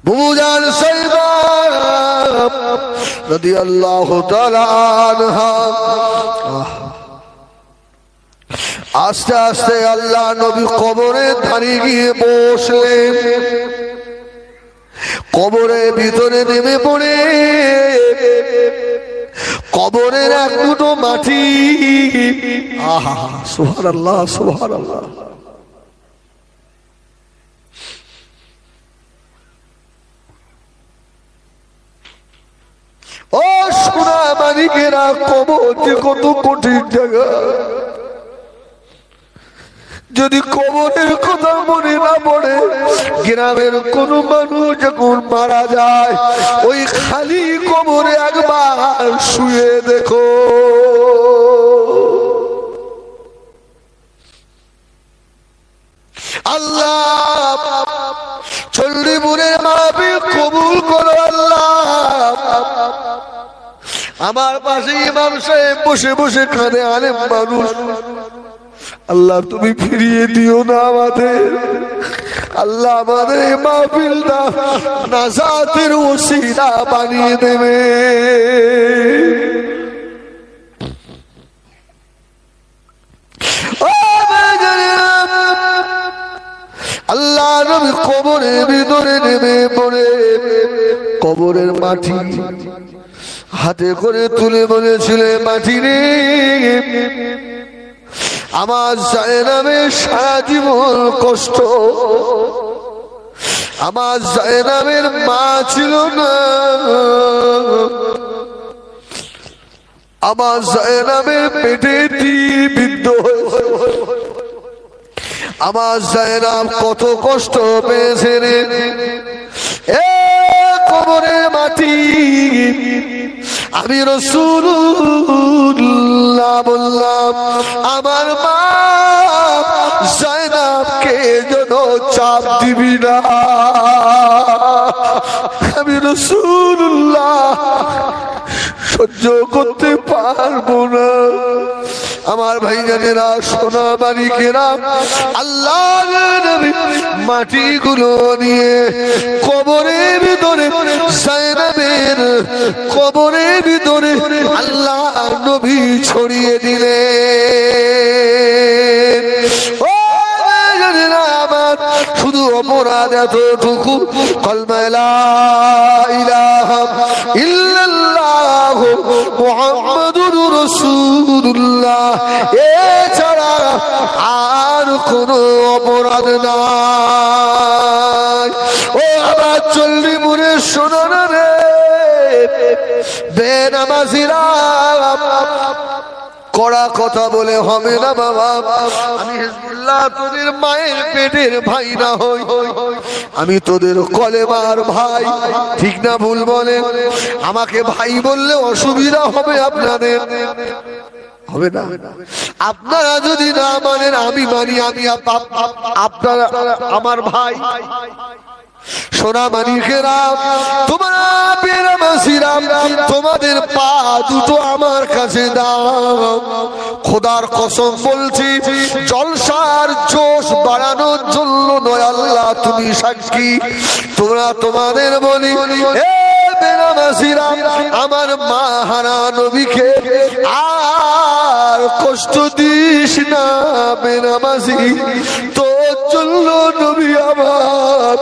বুবুজান সাইবা রাদিয়াল্লাহু তাআলা আনহা আস্তে আস্তে আল্লাহ নবী কবরে দাঁড়িয়ে গিয়ে বসলেন। কবরের ভিতরে নেমে পড়ে কবরের এক মুঠো মাটি, আহা সুবহানাল্লাহ সুবহানাল্লাহ, ও সোনা মানিকেরা, কবর যে কত কঠিন জায়গা। যদি কবরের কথা মনে না পড়ে, গ্রামের কোন মানুষ যখন মারা যায় ওই খালি কবরে একবার শুয়ে দেখো, আল্লাহ চল্লিপুরের মাহফিল কবুল করো। আল্লাহ আমার পাশে ইমাম সাহেব বসে বসে কাঁদে, আলেম মানুষ, আল্লাহ তুমি ফিরিয়ে দিও না আমাদের, আল্লাহ আমাদের এই মাহফিলটা নাজাতের ওসিলা বানিয়ে দেবে। আল্লাহ নবী কবরের ভিতরে নেমে পড়ে কবরের মাটি হাতে করে তুলে বলেছিলেন, মাটি রে, আমার জায়নামে সারা জীবন কষ্ট, আমার জায়নামের মা ছিল না, আমার জায়নামের পেটে তীর বিদ্ধ হয়েছে, আমার জায়নাম কত কষ্ট পেয়েছে রে। এ কবরের মাটি, আমি রাসূলুল্লাহ বললাম আমার মা জায়নাবকে যেন চাপ দিবি না, আমি রাসূলুল্লাহ সহ্য করতে পারবো না। আমার ভাইজানেরা, সোনা বাড়িকেরা, আল্লাহর নবী মাটিগুলো নিয়ে কবরের ভিতরে জায়নাবের কবরের ভিতরে আল্লাহর নবী ছড়িয়ে দিলেন। ও ভাইজানেরা আমার, শুধু অপরাধ এতটুকু, কলমা লা ইলাহা ইল্লাল্লাহ মুহাম্মাদুর রাসূলুল্লাহ, এছাড়া আর কোন অপরাধ নাই। ও আমার চল্লিপুরে শোনা রে বেনামাজিরা, কড়া কথা বলে হবে না বাবা। আমি হিজবুল্লাহ তোদের মায়ের পেটের ভাই না হই, আমি তোদের কলেমার ভাই, ঠিক না ভুল বলে? আমাকে ভাই বললে অসুবিধা হবে আপনাদের? হবে না। আপনারা যদি না মানেন আমি মানি, আমি আপনারা আমার ভাই। সোনা মানিকেরা, তোমরা বেনামাজিরা, তোমাদের পা দুটো আমার কাছে দাও। খোদার কসম বলছি, জলসার জোশ বাড়ানোর জন্য নয়, আল্লাহ তুমি সাক্ষী। তোমরা তোমাদের বলি, এ বেনামাজিরা, আমার মা হারা নবীকে আর কষ্ট দিস না বেনামাজি, তোর জন্য নবী আমার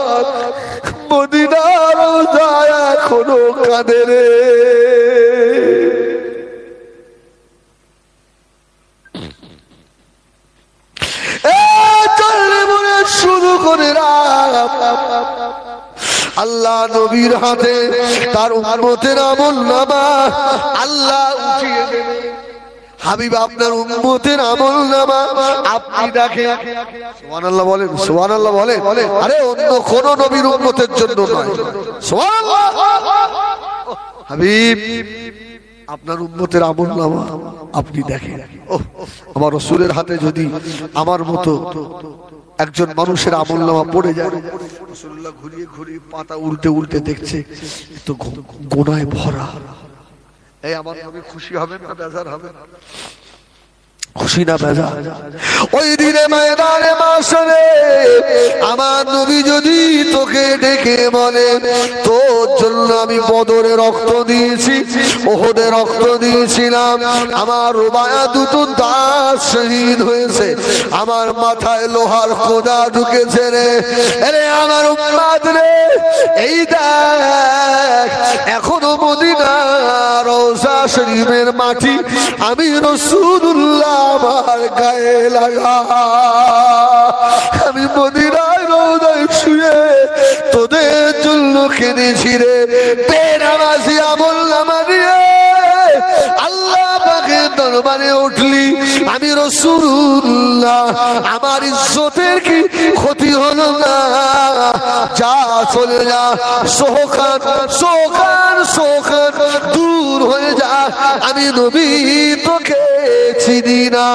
মদিনার যায় এখনো কাঁদে রে। শুরু করে আল্লাহ নবীর হাতে তার উম্মতের আমলনামা আল্লাহ উঠিয়ে দেবে। হাবিব আপনার উম্মতের আমলনামা আপনি দেখেন, সুবহানাল্লাহ বলেন, সুবহানাল্লাহ বলেন। আরে অন্য কোন নবীর উম্মতের জন্য নয়, সুবহানাল্লাহ। হাবিব আপনার উম্মতের আমলনামা আপনি দেখেন। আমার রাসূলের হাতে যদি আমার মতো একজন মানুষের আমলনামা পড়ে যায়, রাসূলুল্লাহ ঘুরিয়ে ঘুরিয়ে পাতা উল্টে উল্টে দেখছে, তো গোনায় ভরা। এই আমার নবী খুশি হবেন না বেজার হবেন? খুশি না বেজার? ওই দিনে ময়দানে মাশরে আমার নবী যদি তোকে ডেকে বলে, তোর জন্য আমি বদরে রক্ত দিয়েছি, ওহদে রক্ত দিয়েছিলাম, আমার রুবায়া দুটো দাঁত শহীদ হয়েছে, আমার মাথায় লোহার কোদা ঢুকেছে রে, আরে আমার উম্মত রে, এই দেখ এখনো মদিনা রওজা শরীফের মাটি আমি রাসূলুল্লাহ আমার গায়ে লাগা, আমি মদিনায় রওজায় শুয়ে তোদের জন্য কেঁদেছি রে। বেনামাজি আমলনামা নিয়ে আল্লাহ পাকের দরবারে উঠলি, আমি রাসূলুল্লাহ আমার ইজ্জতের কি ক্ষতি হলো না? যা চলে যা, সোখান সোখান সোখান দূর হয়ে যা, আমি নবী তোকে চিনি না।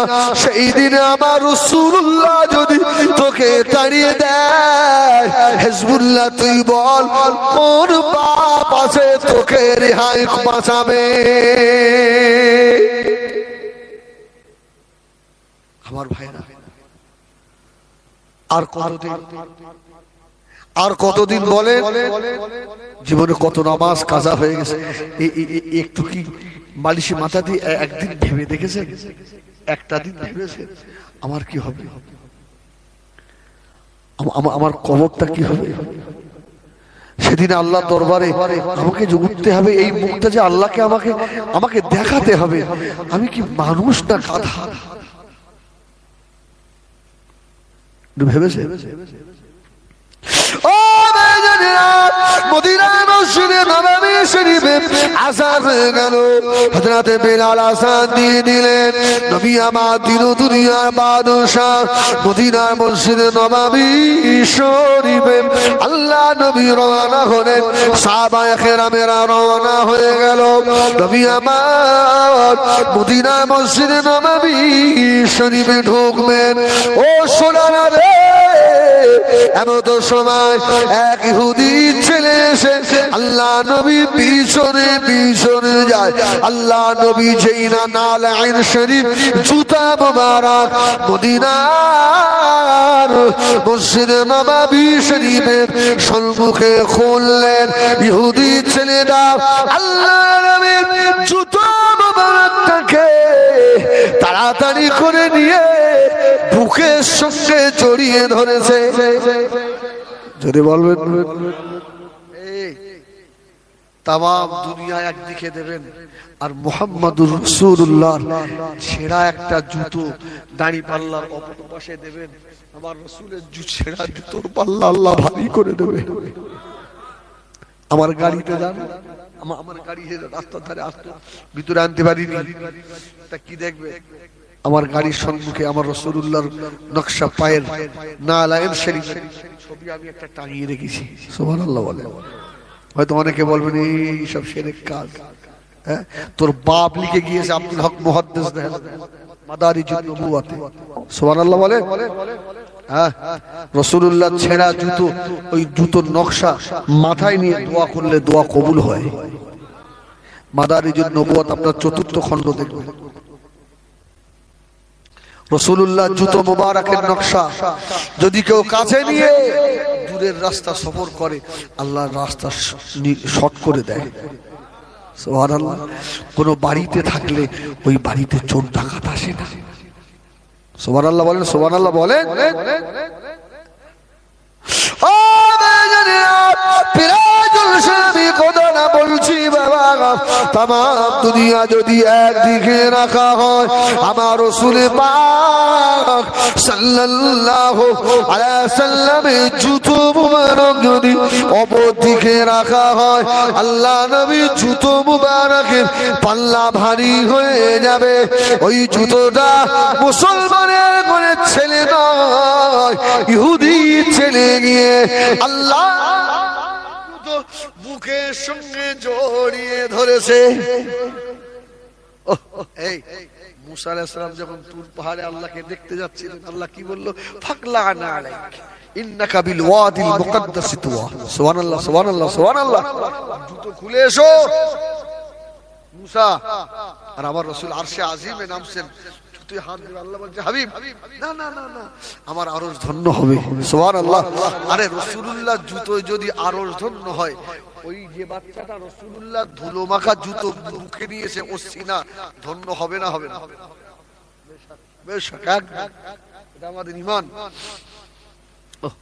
সেই দিনে আমার রাসূলুল্লাহ যদি তোকে তাড়িয়ে দেয়, হিজবুল্লাহ তুই বল কোন বাপ আছে তোকে রেহাই বাঁচাবে? আমার ভাইরা, আর কতদিন আর কতদিন বলে জীবনে কত নামাজ কাজা হয়ে গেছে, একটু কি মালিশে মাথা দিয়ে একদিন ভেবে দেখেছে? একটা দিন ভেবেছে আমার কি হবে, আমার কবরটা কি হবে? সেদিন আল্লাহ দরবারে আমাকে যে উঠতে হবে, এই মুখটা যে আল্লাহকে আমাকে দেখাতে হবে আমি কি মানুষ না গাধা। ভেবেছে? ও মদিনার মসজিদে নববী শরীফে আযান হয়ে গেল, হযরত বেলাল আযান দিয়ে দিলেন। নবী আমার দিন দুনিয়ার বাদশা মদিনার মসজিদে নববী শরীফে আল্লাহ নবী রওনা হলেন, সাহাবায়ে কেরামেরা রওনা হয়ে গেল। নবী আমার মদিনার মসজিদে নববী শরীফে ঢুকবেন। ও সোনারা রে, এমন সময় এক ইহুদি ছেলে এসে আল্লাহ নবী পিছনে পিছনে যায়। আল্লাহ নবী যেই না নালাইন শরীফ জুতা মোবারক মদিনার মসজিদে নববী শরীফের সম্মুখে খুললেন, ইহুদি ছেলেরা আল্লাহ নবীর জুতা মোবারকটাকে তাড়াতাড়ি করে নিয়ে বুকের সঙ্গে জড়িয়ে ধরেছে। যদি বলবেন তাম দুনিয়া একদিকে দেবেন আর মুহাম্মাদুর রাসূলুল্লাহ ছেঁড়া একটা জুতো দাড়ি পাল্লার অপর পাশে দেবেন, আমার রাসূলের ছেঁড়া জুতোর পাল্লা আল্লাহ ভারী করে দেবে। আমার গাড়িতে যান, আমার গাড়ি রাস্তার ধারে আসতো, ভিতরে আনতে পারিনি, তা কি দেখবে? আমার গাড়ির সম্মুখে আমার রাসূলুল্লাহর নকশা পায়ের নালাইন শরীফ ছবি আমি একটা টাঙিয়ে রেখেছি। সুবহানাল্লাহ বলে। হয়তো অনেকে বলবেন এই সব শিরক কাজ, হ্যাঁ তোর বাপ লিখে গিয়েছে আব্দুল হক মুহাদ্দিস মাদারিজুন নবুওয়াতে। সুবহানাল্লাহ বলে। হ্যাঁ রাসূলুল্লাহ ছেঁড়া জুতো, ওই জুতোর নকশা মাথায় নিয়ে দোয়া করলে দোয়া কবুল হয়। মাদারিজুন নবুওয়াত আপনার ৪র্থ খণ্ড দেখবেন। রাসূলুল্লাহ জুতো মোবারকের নকশা যদি কেউ কাছে নিয়ে দূরের রাস্তা সফর করে আল্লাহর রাস্তা শর্ট করে দেয়। সুবহানাল্লাহ। কোন বাড়িতে থাকলে ওই বাড়িতে চোর ডাকাত আসে না। সুবহানাল্লাহ বলেন, সুবহানাল্লাহ বলেন। ও বলছি বাবা, তামাম দুনিয়া যদি একদিকে রাখা হয়, আমার রাসূল পাক সাল্লাল্লাহু আলাইহি সাল্লামের জুতো মুবারক যদি অপর দিকে রাখা হয়, আল্লাহ নবীর জুতো মুবারকের পাল্লা ভারী হয়ে যাবে। ওই জুতোটা মুসলমানের ঘরে ছেলে নয়, ইহুদি ছেলে নিয়ে আল্লাহ বুকের সঙ্গে জড়িয়ে ধরেছে। এই মুসা আলাইহিস সালাম যখন তুর পাহাড়ে আল্লাহকে দেখতে যাচ্ছিলেন, আল্লাহ কি বলল? ফাকলানা আলাইক ইন্নাকা বিল ওয়াদিল মুকদ্দাসি তুয়া। সুবহানাল্লাহ, সুবহানাল্লাহ, সুবহানাল্লাহ। জুতো খুলে এসো। মুসা আর আমার রাসূল আরশে আজিমে নামছেন, জুতোয় হাত দিয়ে আল্লাহ বলছে হাবিব না না না না, আমার আরশ ধন্য হবে। সুবহানাল্লাহ। আরে রাসূলুল্লাহ জুতোয় যদি আরশ ধন্য হয়, ওই যে বাচ্চাটা রাসূলুল্লাহ ধুলো মাখা জুতো মুখে নিয়েছে, ও সিনা ধন্য হবে না? হবে না? বেশ, এটা আমাদের ঈমান।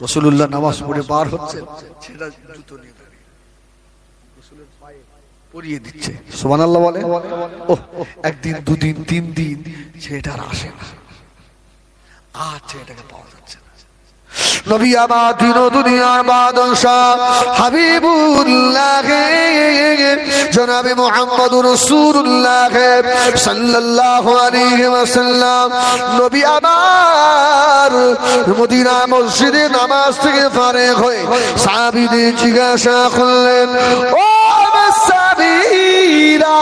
রাসূলুল্লাহ নামাজ পড়ে বার হচ্ছেন, সেটা জুতো নিয়ে রাসূলের পায়ে পরিয়ে দিচ্ছে। সুবহানাল্লাহ বলে। একদিন, দুদিন, 3 দিন সেটা আসে না, আচ্ছা এটাকে পাওয়া যাচ্ছে না। নবী আমার দিন দুনিয়ার বাদশাহ হাবিবুল্লাহ জনাবে মুহাম্মদুর রাসূলুল্লাহ সাল্লাল্লাহু আলাইহি ওয়াসাল্লাম নবী আমার মদিনা মসজিদে নামাজ থেকে ফারেগ হয়ে সাহাবীদের জিজ্ঞাসা করলেন, ও সাহাবীরা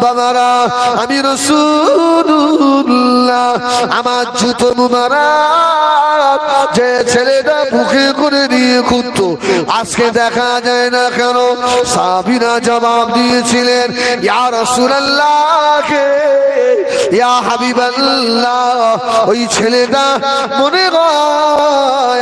বাবারা, আমি রাসূলুল্লাহ আমার জুতো মুবারক যে ছেলেটা বুকে করে নিয়ে ঘুরতো আজকে দেখা যায় না কেন? সাহাবীরা জবাব দিয়েছিলেন, ইয়া রাসূলুল্লাহ, ইয়া হাবিবাল্লাহ, ওই ছেলেটা মনে হয়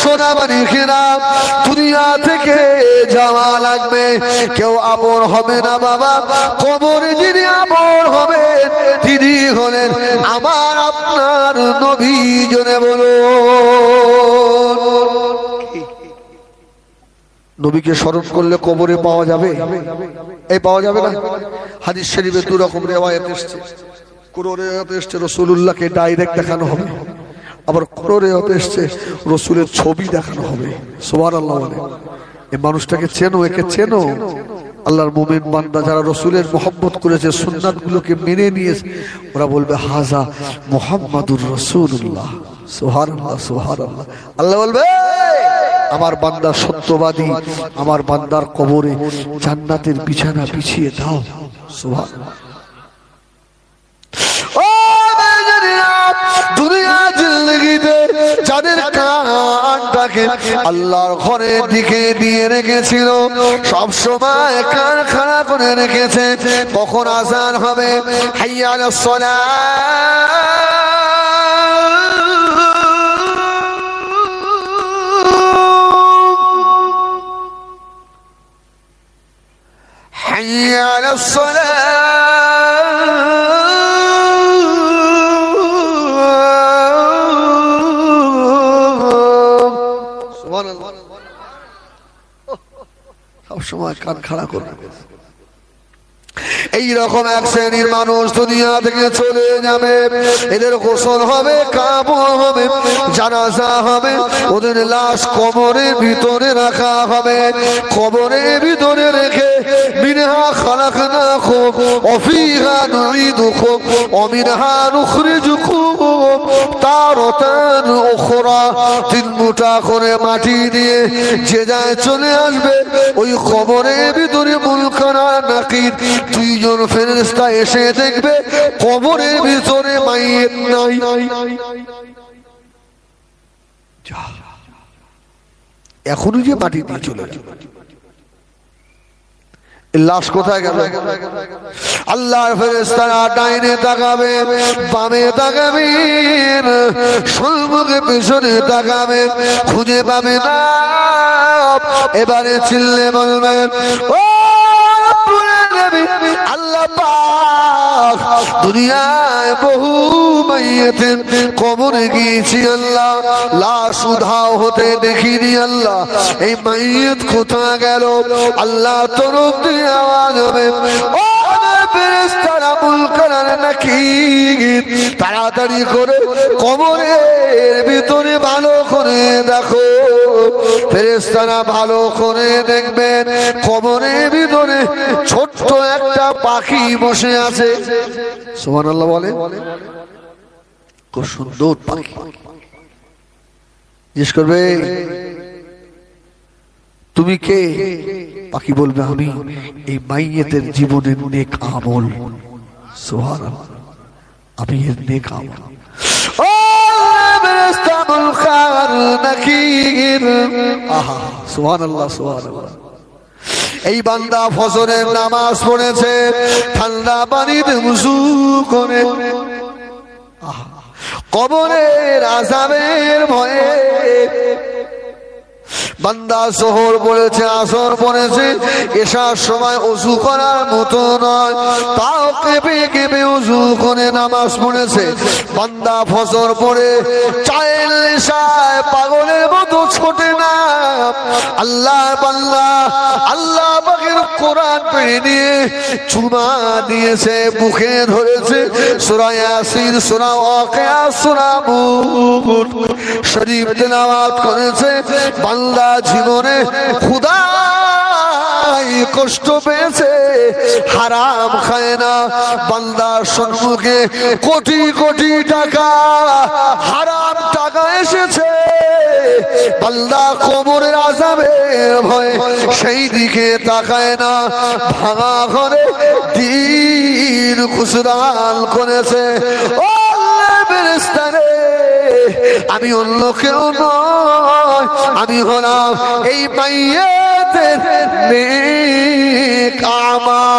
সোনা মানিকেরা, দুনিয়া থেকে যাওয়া লাগবে, কেউ আপন হবে না বাবা। কবরে যিনি আপন হবেন তিনি হলেন আমার আপনার নবী। জনে বলো, নবীকে স্মরণ করলে কবরে পাওয়া যাবে? এই পাওয়া যাবে না। হাদিস শরীফে দু রকম রিওয়ায়াত এসেছে। কোন রিওয়ায়াতে এসেছে রাসূলুল্লাহকে ডাইরেক্ট দেখানো হবে, আবার কোন রিওয়ায়াতে এসেছে রাসূলের ছবি দেখানো হবে। সুবহানাল্লাহ। বলে এই মানুষটাকে চেনো, একে চেনো। আল্লাহর মুমিন বান্দা যারা রাসূলের মহব্বত করেছে, সুন্নাতগুলোকে মেনে নিয়েছে, ওরা বলবে হাজা মুহাম্মাদুর রাসূলুল্লাহ। সুবহানাল্লাহ, সুবহানাল্লাহ। আল্লাহ বলবে আমার বান্দা সত্যবাদী, আমার বান্দার কবরে জান্নাতের বিছানা বিছিয়ে দাও। সুবহানাল্লাহ। ও বেজানিয়া, দুনিয়া জিন্দেগিতে যাদের কানটাকে আল্লাহর ঘরের দিকে দিয়ে রেখেছিল, সব সময় কান খাড়া করে রেখেছে, কখন আযান হবে, হাইয়া আলাস সালাহ, حي على الصلاة، سبحان الله। সব সময় কান খাড়া করে। এইরকম এক শ্রেণীর মানুষ দুনিয়া থেকে চলে যাবে, এদের গোসল হবে, কাফন হবে, জানাজা হবে, ওদের লাশ কবরের ভিতরে রাখা হবে। কবরের ভিতরে রেখে মিনহা খালাকনাকুম ওয়া ফিহা নুঈদুকুম ওয়া মিনহা নুখরিজুকুম তারাতান উখরা, তিন মুঠা করে মাটি দিয়ে যে যায় চলে আসবে। ওই কবরের ভিতরে মুনকার নাকির দুইজন ফেরেশতা এসে দেখবে কবরের ভিতরে মাইয়িত নাই। এখনো যে মাটি দিয়ে চলে যাবে, লাশ কোথায় গেল? আল্লাহর ফেরেশতারা ডাইনে তাকাবে, বামে তাকাবে, সম্মুখে পেছনে তাকাবে, খুঁজে পাবে না। এবারে চিল্লে বলবেন ও আল্লাহ পাক, দুনিয়ায় বহু মাইয়াতের কবরে গিয়েছি আল্লাহ, লাশ উধাও হতে দেখিনি আল্লাহ, এই মাইয়াত কোথায় গেল? আল্লাহ তরফ দিয়ে আওয়াজ হবে ও ফেরেশতারা মুনকার নাকির, তাড়াতাড়ি করে কবরের ভিতরে ভালো করে দেখো। ফেরেশতারা ভালো করে দেখবেন কবরের ভিতরে ছোট্ট একটা পাখি বসে আছে। সুবহানাল্লাহ বলে, খুব সুন্দর পাখি। জিজ্ঞেস করবে তুমি কে? পাখি বলবে আমি এই মাইয়াতের জীবনের নেক আমল। সুবহানাল্লাহ, আমি এর নেক আমল। ও ফেরেশতা মুনকার নাকির, আহা সুবহানাল্লাহ, সুবহানাল্লাহ। এই বান্দা ফজরের নামাজ পড়েছে, ঠান্ডা পানিতে ওযু করে, কবরের আযাবের ভয়ে বান্দা যোহর পড়েছে, আসর পড়েছে, এশার সময় ওযু করার মতো নয়, তাও কেঁপে কেঁপে ওযু করে নামাজ পড়েছে। বান্দা ফজর পড়ে চায়ের নেশায় পাগলের মতো ছোটে না, আল্লাহর বান্দা আল্লাহ পাকের কোরআন পড়ে নিয়ে চুমা দিয়েছে, বুকে ধরেছে, সূরা ইয়াসিন, সূরা ওয়াকিয়া, সূরা মুলক শরীফ তেলাওয়াত করেছে। বান্দা জীবনে খোদাই কষ্ট পেয়েছে, হারাম খায় না। বান্দার সম্মুখে কোটি কোটি টাকা, হারাম টাকা এসেছে, বান্দা কবরের আযাবের ভয়ে সেই দিকে তাকায় না। ভাঙা ঘরে দিন খুসরান করেছে। ও ফেরেশতারে, আমি অন্য কেউ নয়, আমি হলাম এই মাইয়াতের নেক আমল।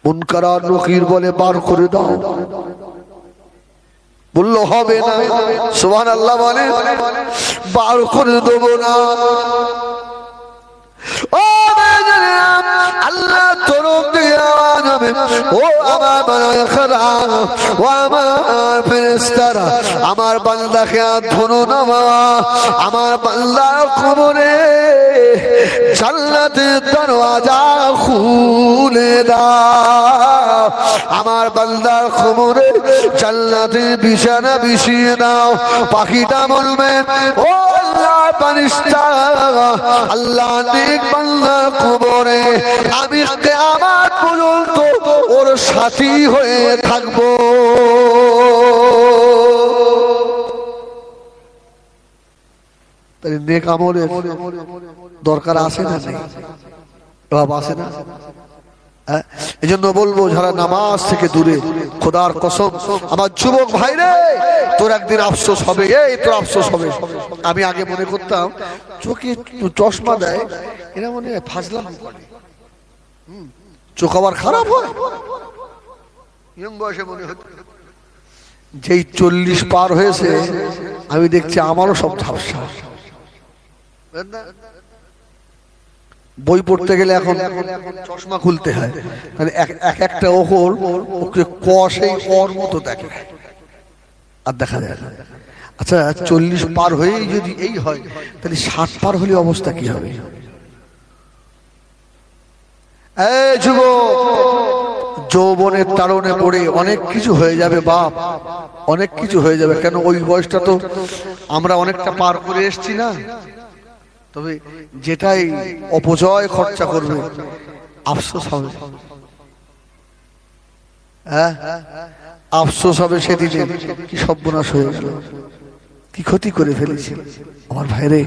মুনকার আর নকির বলে বার করে দাও, বললো হবে না। সুবহানাল্লাহ বলে বার করে দেবো না। ও আল্লাহ তরফ দিয়ে আওয়াজ হবে, ও আমার মালায়েকারা, ও আমার ফেরেশতারা, আমার বান্দাকে ধরো না, আমার বান্দার কবরে জান্নাতের দরওয়াজা খুলে দাও, আমার বান্দার কবরে জান্নাতের বিছানা বিছিয়ে দাও। পাখিটা বলবে, ও আল্লাহ ফেরেশতা, আল্লাহ নেক বান্দার কবরে আমি কিয়ামত পর্যন্ত ওর সাথী হয়ে থাকবো। তাই নেক আমলের দরকার আছে না? নেই এভাবে আছে না? এই জন্য বলবো যারা নামাজ থেকে দূরে, খোদার কসম আমার যুবক ভাই রে, তোর একদিন আফসোস হবে, এই তোর আফসোস হবে। আমি আগে মনে করতাম চোখে চশমা দেয় এরা মনে হয় ফাজলাম করে, চোখ আবার খারাপ হয়। ইয়ং বয়সে মনে হতো, যেই 40 পার হয়েছে আমি দেখছি আমারও সব ঝাপসা। বই পড়তে গেলে এখন চশমা খুলতে হয়, মানে এক একটা অক্ষর ওকে ক সেই অর মতো দেখে আর দেখা যায় না। আচ্ছা 40 পার হয়েই যদি এই হয়, তাহলে 60 পার হলে অবস্থা কি হবে? এই যুবক, যৌবনের তাড়নে পড়ে অনেক কিছু হয়ে যাবে বাপ, অনেক কিছু হয়ে যাবে। কেন ওই বয়সটা তো আমরা অনেকটা পার করে এসছি না? তবে যেটাই অপচয় খরচা করবে আফসোস হবে, হ্যাঁ আফসোস হবে সেদিনে, কি সর্বনাশ হয়ে গেল, কি ক্ষতি করে ফেলেছি আমার ভাইরে।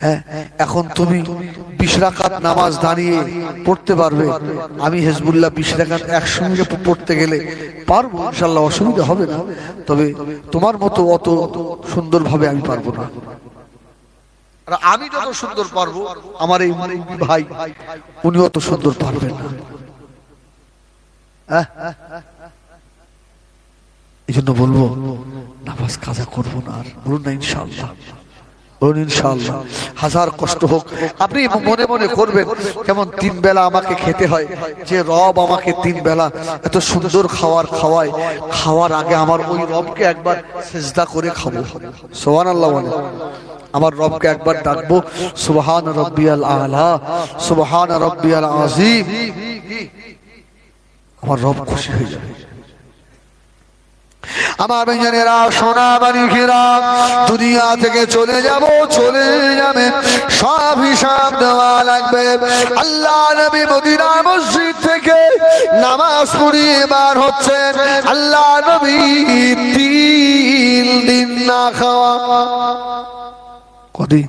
হ্যাঁ এখন তুমি 20 রাকাত নামাজ দাঁড়িয়ে পড়তে পারবে, আমি হিজবুল্লাহ 20 রাকাত একসঙ্গে পড়তে গেলে পারবো ইনশাআল্লাহ, অসুবিধা হবে না। তবে তোমার মতো অত সুন্দর ভাবে আমি পারবো না। আমি যত সুন্দর পারবো আমার এই ভাই উনি অত সুন্দর পারবেন না। এই জন্য বলবো নামাজ কাজা করবো না, আর বলুন না ইনশাআল্লাহ, বলুন ইনশাআল্লাহ। হাজার কষ্ট হোক আপনি মনে মনে করবেন কেমন 3 বেলা আমাকে খেতে হয়, যে রব আমাকে 3 বেলা এত সুন্দর খাবার খাওয়ায়, খাওয়ার আগে আমার ওই রবকে একবার সিজদা করে খাবো। সুবহানাল্লাহ বলে আমার রবকে একবার ডাকবো, সুবহান রাব্বিয়াল আলা, সুবহান রাব্বিয়াল আযীম, আমার রব খুশি হয়ে যাবে। আমার বেঞ্জানেরা, সোনা মানিকেরা, দুনিয়া থেকে চলে যাব, চলে যাবে, সব হিসাব দেওয়া লাগবে। আল্লাহ নবী মদিনা মসজিদ থেকে নামাজ পড়িয়ে বার হচ্ছেন, আল্লাহ নবী 3 দিন না খাওয়া। কদিন?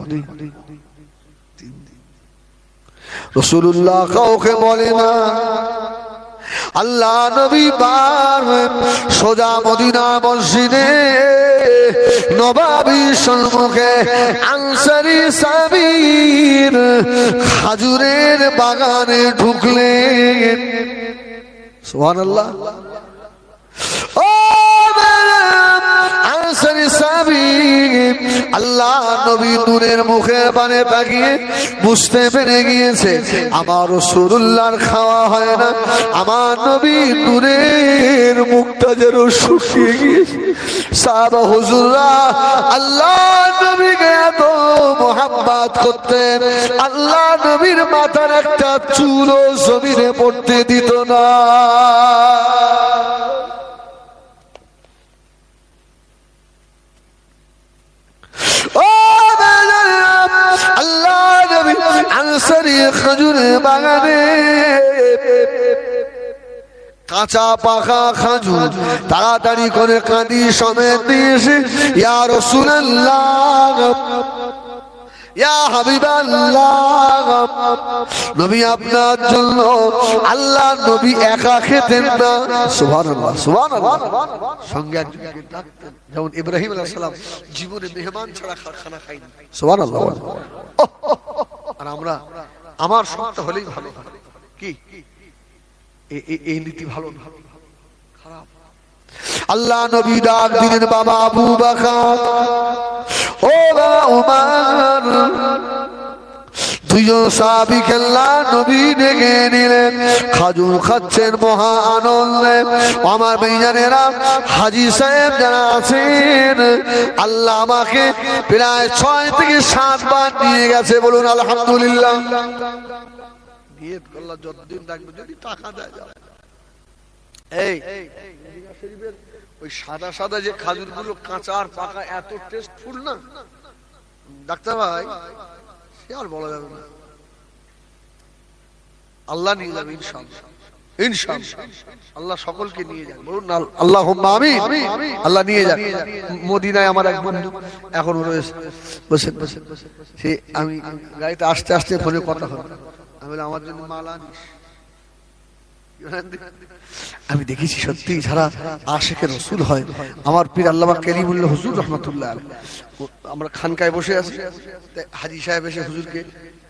রাসূলুল্লাহ কাউকে বলে না। আল্লাহ নবী বার সোজা মদিনা মসজিদে নবাবী সম্মুখে আনসারী সাহাবীর খাজুরের বাগানে ঢুকলেন। সুবহানাল্লাহ। ও আনসারী সাহাবী আল্লাহ নবী নূরের মুখের পানে তাকিয়ে বুঝতে পেরে গিয়েছে আমার রাসূলুল্লাহর খাওয়া হয় না, আমার নবী নূরের মুখটা যেন শুকিয়ে গিয়েছে। সাহাবা হুজুররা আল্লাহ নবীকে এত মোহাব্বত করতেন, আল্লাহ নবীর মাথার একটা চুলও জমিনে পড়তে দিত না। আল্লাহ নবী আনসারী খেজুরের বাগানে কাঁচা পাকা খেজুর তাড়াতাড়ি করে কাঁদি সমেত দিয়েছে, ইয়া রাসূলুল্লাহ, ইয়া হাবিবাল্লাহ, নবী আপনার জন্য। আল্লাহ নবী একা খেতেন না। সুবহানাল্লাহ, সুবহানাল্লাহ। সঙ্গে একজন ডাকতেন, যেমন ইব্রাহিম আলাইহিস সালাম জীবনে মেহমান ছাড়া খানা খায়নি। সুবহানাল্লাহ। আর আমরা আমার সবটা হলেই ভালো। কি এই নীতি ভালো না, খারাপ। আল্লাহ নবী ডাক দিলেন বাবা আবু বকর, ও বাবা উমর। দুইজন সাহাবী আল্লাহ নবী ডেকে নিলেন, খাজুর খাচ্ছেন মহা আনন্দে। আমার ভাইজানেরা, হাজী সাহেব যারা আছেন, আল্লাহ আমাকে প্রায় 6 থেকে 7 বার নিয়ে গেছে, বলুন আলহামদুলিল্লাহ। নিয়ত করলা যতদিন থাকবে, যদি টাকা দেয় যাবে। এই মদিনা শরীফের ওই সাদা সাদা যে খাজুরগুলো কাঁচা আর পাকা এত টেস্টফুল না ডাক্তার ভাই, সে আর বলা যাবে না। আল্লাহ নিয়ে যাবে ইনশাআল্লাহ, ইনশাআল্লাহ আল্লাহ সকলকে নিয়ে যাবে, বলুন না আল্লাহুম্মা আমিন। আল্লাহ নিয়ে যাবে। মদিনায় আমার এক বন্ধু এখন রয়েছে, বসে সে, আমি গাড়িতে আসতে আসতে ফোনে কথা হলো, আমি বললাম আমার জন্য মাল আনিস। আমি দেখেছি সত্যি যারা আশিকে রাসূল হয়, আমার পীর আল্লামা কালিমুল্লাহ হুজুর রাহমাতুল্লাহ আলাইহি, আমরা খানকায় বসে আছি, হাজী সাহেব এসে হুজুরকে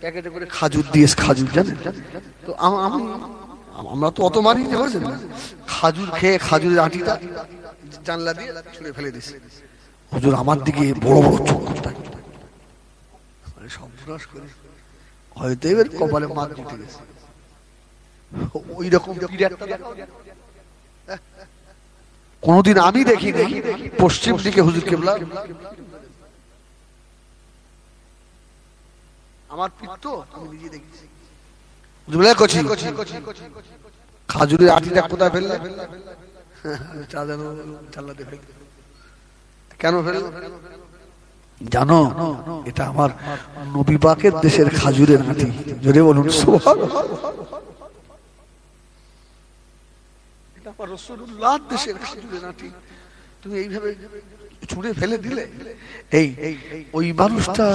প্যাকেটে করে খাজুর দিয়েছে, খাজুর জানেন তো। আমরা তো অত মানি না, বুঝলেন না, খাজুর খেয়ে খাজুরের আটিটা জানলা দিয়ে ছুঁড়ে ফেলে দিয়েছে। হুজুর আমার দিকে বড় বড় চোখ করতে, মানে সর্বনাশ করে, হয়তো এবার কপালে মাছ জুটে গেছে। ওই রকম কোনদিন আমি দেখি নাই। পশ্চিম দিকে হুজুর কেবলা আমার পিত্ত, আমি নিজে দেখেছি। খাজুরের আটিটা কোথায় ফেললে? কেন ফেলল জানো? এটা আমার নবী পাকের দেশের খাজুরের আটি। জোরে বলুন সুবহানাল্লাহ। রাসূলুল্লাহ দেশের খাজুরের আটি তুমি এইভাবে ছুঁড়ে ফেলে দিলে। এই ওই মানুষটা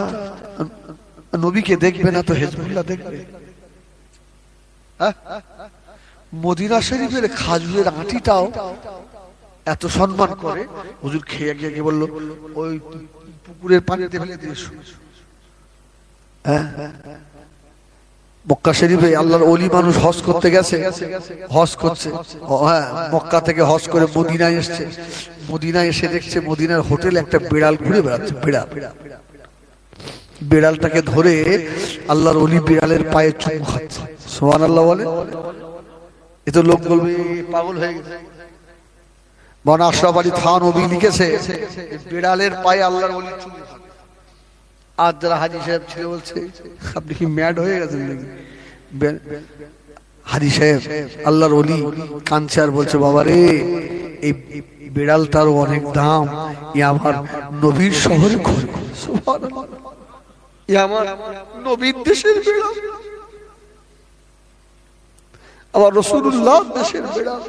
নবীকে দেখবে না তো হিজবুল্লাহ দেখবে? মদিনা শরীফের খাজুরের আটিটাও এত সম্মান করে। হুজুর খেয়ে গিয়ে বলল, ওই পুকুরের পানিতে ফেলে দিয়েছো। মক্কা শরীফে আল্লাহর ওলি মানুষ হজ করতে গেছে, হজ করছে, হ্যাঁ মক্কা থেকে হজ করে মদিনায় এসছে। মদিনায় এসে দেখছে মদিনার হোটেলে একটা বিড়াল ঘুরে বেড়াচ্ছে। বিড়ালটাকে ধরে আল্লাহর ওলি বিড়ালের পায়ে চুমু খাচ্ছে। সুবহানাল্লাহ বলে। এ তো লোক বলবে পাগল হয়ে গেছে। মৌলানা আশরাফ আলী থানভী লিখেছে, বিড়ালের পায়ে আল্লাহর ওলি চুমু খাচ্ছে। আর যারা হাজী সাহেব ছিল বলছে, আপনি কি ম্যাড হয়ে গেছেন নাকি? হাজী সাহেব আল্লাহর ওলি কাঁদছে আর বলছে, বাবা রে, এই বিড়ালটার অনেক দাম, ই আমার নবীর শহরে ঘুরে। সুবহানাল্লাহ, ই আমার নবীর দেশের বিড়াল, আমার রাসূলুল্লাহ দেশের বিড়াল।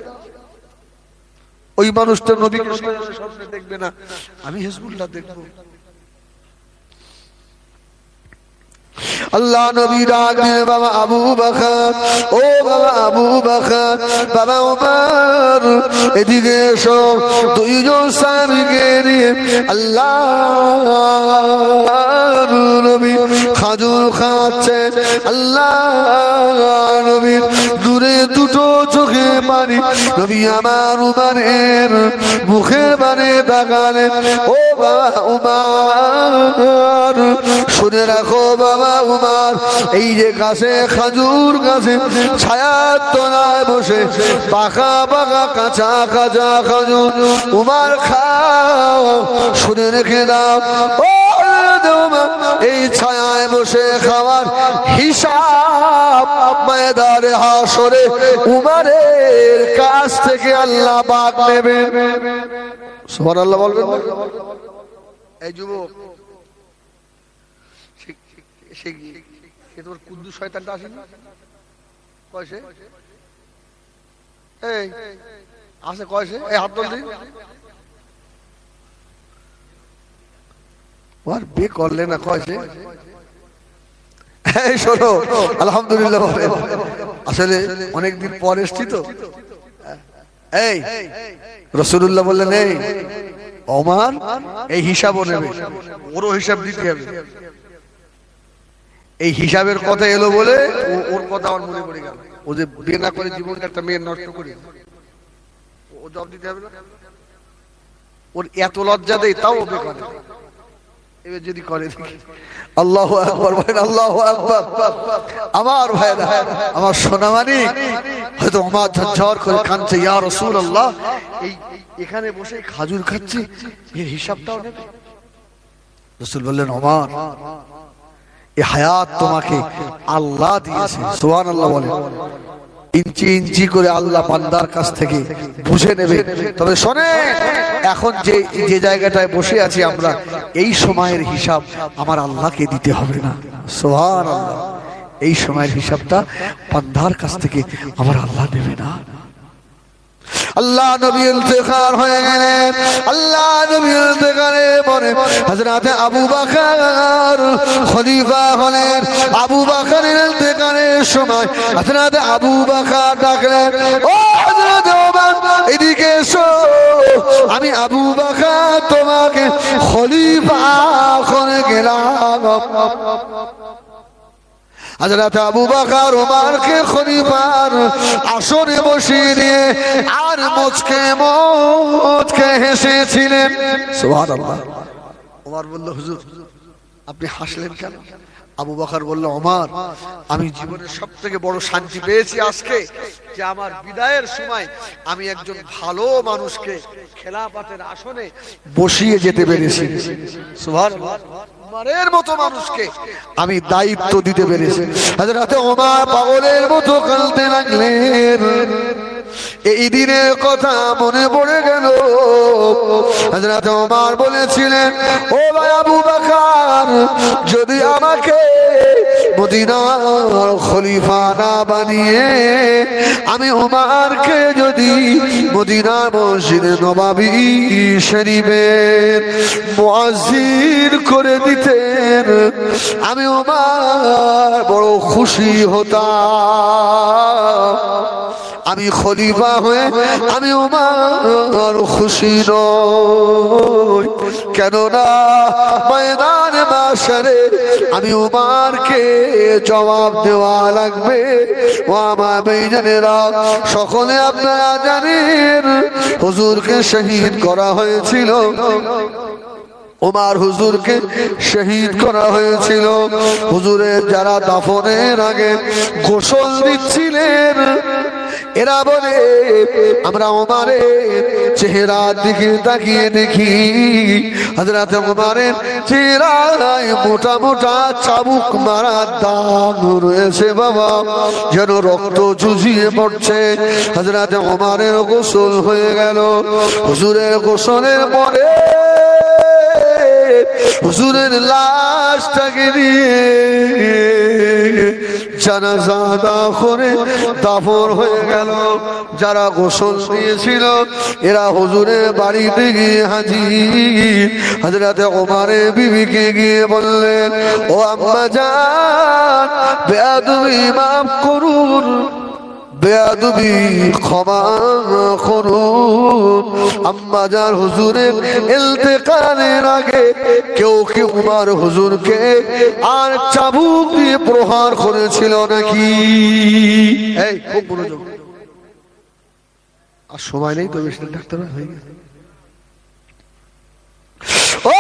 ওই মানুষটা নবীকে সামনে দেখবে না, আমি হিজবুল্লাহ দেখবো। আল্লাহ নবী ডাক দিলেন, বাবা আবু বকর, ও বাবা আবু বকর, বাবা উমর, এদিকে এসো। দুইজন সাহাবীকে নিয়ে আল্লাহ নবী খাজুর খাচ্ছে। আল্লাহ নবী দূরে দুটো চোখে পানি নবী আমার উমরের মুখের বারে তাকালেন। ও বাবা উমর, শুনে রাখো বাবা উমর, এই যে গাছে খাজুর গাছে ছায়ার তলায় বসে পাকা পাকা কাঁচা কাঁচা খাজুর উমর খাও, শুনে রেখে দাও। ও এই ছায়ায় বসে খাওয়ার হিসাব ময়দানে হাসরে উমরের কাছ থেকে আল্লাহ পাক নেবেন। সুবহানাল্লাহ বলবেন। এই যুবক, তোমার কুদ্দুস শয়তানটা আসেনি? কয়সে এই আসে, কয়সে এই হাত তুল দিন। আর বে করলে না কয়সে? এই শোনো, আলহামদুলিল্লাহ। আসলে অনেকদিন পর এসছি তো। এই রাসূলুল্লাহ বললেন, এই ওমর এই হিসাবও নেবে, ওরও হিসাব দিতে হবে। এই হিসাবের কথা এলো বলে ওর কথা আমার মনে পড়ে গেল। ও যে বিয়ে না করে জীবনটা একটা মেয়ের নষ্ট করে, ও জবাব দিতে হবে না? ওর এত লজ্জা দেয় তাও ওকে করে। এবার যদি করে দেখি, আল্লাহু আকবার বলেন, আল্লাহু আকবার। আমার ভাইরা, আমার সোনামানি হয়তো ওমর ঝরঝর করে কাঁদছে, ইয়া রাসূলুল্লাহ, এই এখানে বসে খাজুর খাচ্ছি, এর হিসাবটাও নেবে? রাসূল বললেন, ওমর, এই হায়াত তোমাকে আল্লাহ দিয়েছে, সুবহানাল্লাহ বলেন। ইঞ্চি ইঞ্চি করে আল্লাহ বান্দার কাছ থেকে বুঝে নেবে। তবে শোনে, এখন যে জায়গাটায় বসে আছি আমরা, এই সময়ের হিসাব আমার আল্লাহকে দিতে হবে না, সুবহানাল্লাহ। এই সময়ের হিসাবটা বান্দার কাছ থেকে আমার আল্লাহ নেবে না। আল্লাহ নবী ইন্তেকাল হয়ে গেলেন। আল্লাহ নবী ইন্তেকালে পরে হযরত আবু বকর খলিফা হলেন। আবু বকরের ইন্তেকালের সময় হযরত আবু বকর ডাকলেন, ও হযরত ওমর, এদিকে এসো, আমি আবু বকর তোমাকে খলিফা করে গেলাম। হযরত আবু বকর ওমরকে খলিফার আসনে বসিয়ে দিয়ে আর মুচকে হেসেছিলেন, সুবহানাল্লাহ। ওমর বলল, হুজুর আপনি হাসলেন কেন? আবু বকর বলল, ওমর, আমি জীবনের সবথেকে বড় শান্তি পেয়েছি আজকে, যে আমার বিদায়ের সময় আমি একজন ভালো মানুষকে খেলাফতের আসনে বসিয়ে যেতে পেরেছি, সুবহানাল্লাহ। ওমরের মতো মানুষকে আমি দায়িত্ব দিতে পেরেছি। হযরত ওমর পাগলের মতো কাঁদতে লাগলেন। এই দিনের কথা মনে পড়ে গেল। হযরত ওমর বলেছিলেন, ও ভাই আবু বকর, যদি আমাকে মদিনার খলিফা না বানিয়ে আমি ওমরকে যদি মদিনার মসজিদে নববী শরীফের মুয়াজ্জিন করে দিতেন, আমি ওমর বড় খুশি হতাম। আমি খলিফা হয়ে আমি ওমর খুশি নই, কেননা ময়দানে মাশরে আমি ওমরকে জবাব দেওয়া লাগবে। ও আমার ভাইজানেরা, সকলে আপনারা জানেন হুজুরকে শহীদ করা হয়েছিল। ওমর হুজুরকে শহীদ করা হয়েছিল। হুজুরের যারা দাফনের আগে গোসল দিচ্ছিলেন, এরা বলে, আমরা ওমরের চেহারার দিকে তাকিয়ে দেখি, হযরত ওমরের চেহারায় মোটা মোটা চাবুক মারার দাগ রয়েছে বাবা, যেন রক্ত ঝুঝিয়ে পড়ছে। হযরত ওমরের গোসল হয়ে গেল। হুজুরের গোসলের পরে হুজুরের লাশটাকে নিয়ে জানাজা করে দাফন হয়ে গেল। যারা গোসল দিয়েছিল এরা হুজুরের বাড়িতে গিয়ে হাজির। হযরত ওমরের বিবিকে গিয়ে বললেন, ও আম্মা জান, বেয়াদবি মাফ করুন, বেয়াদবি ক্ষমা করুন। আম্মা জান, হুজুরের ইন্তেকালের আগে কেউ কি ওমর হুজুরকে আর চাবুক দিয়ে প্রহার করেছিল নাকি? এই খুব মনোযোগ, আর সময় নেই তো, বেশি ডাক্তার হয়ে গেছে। ও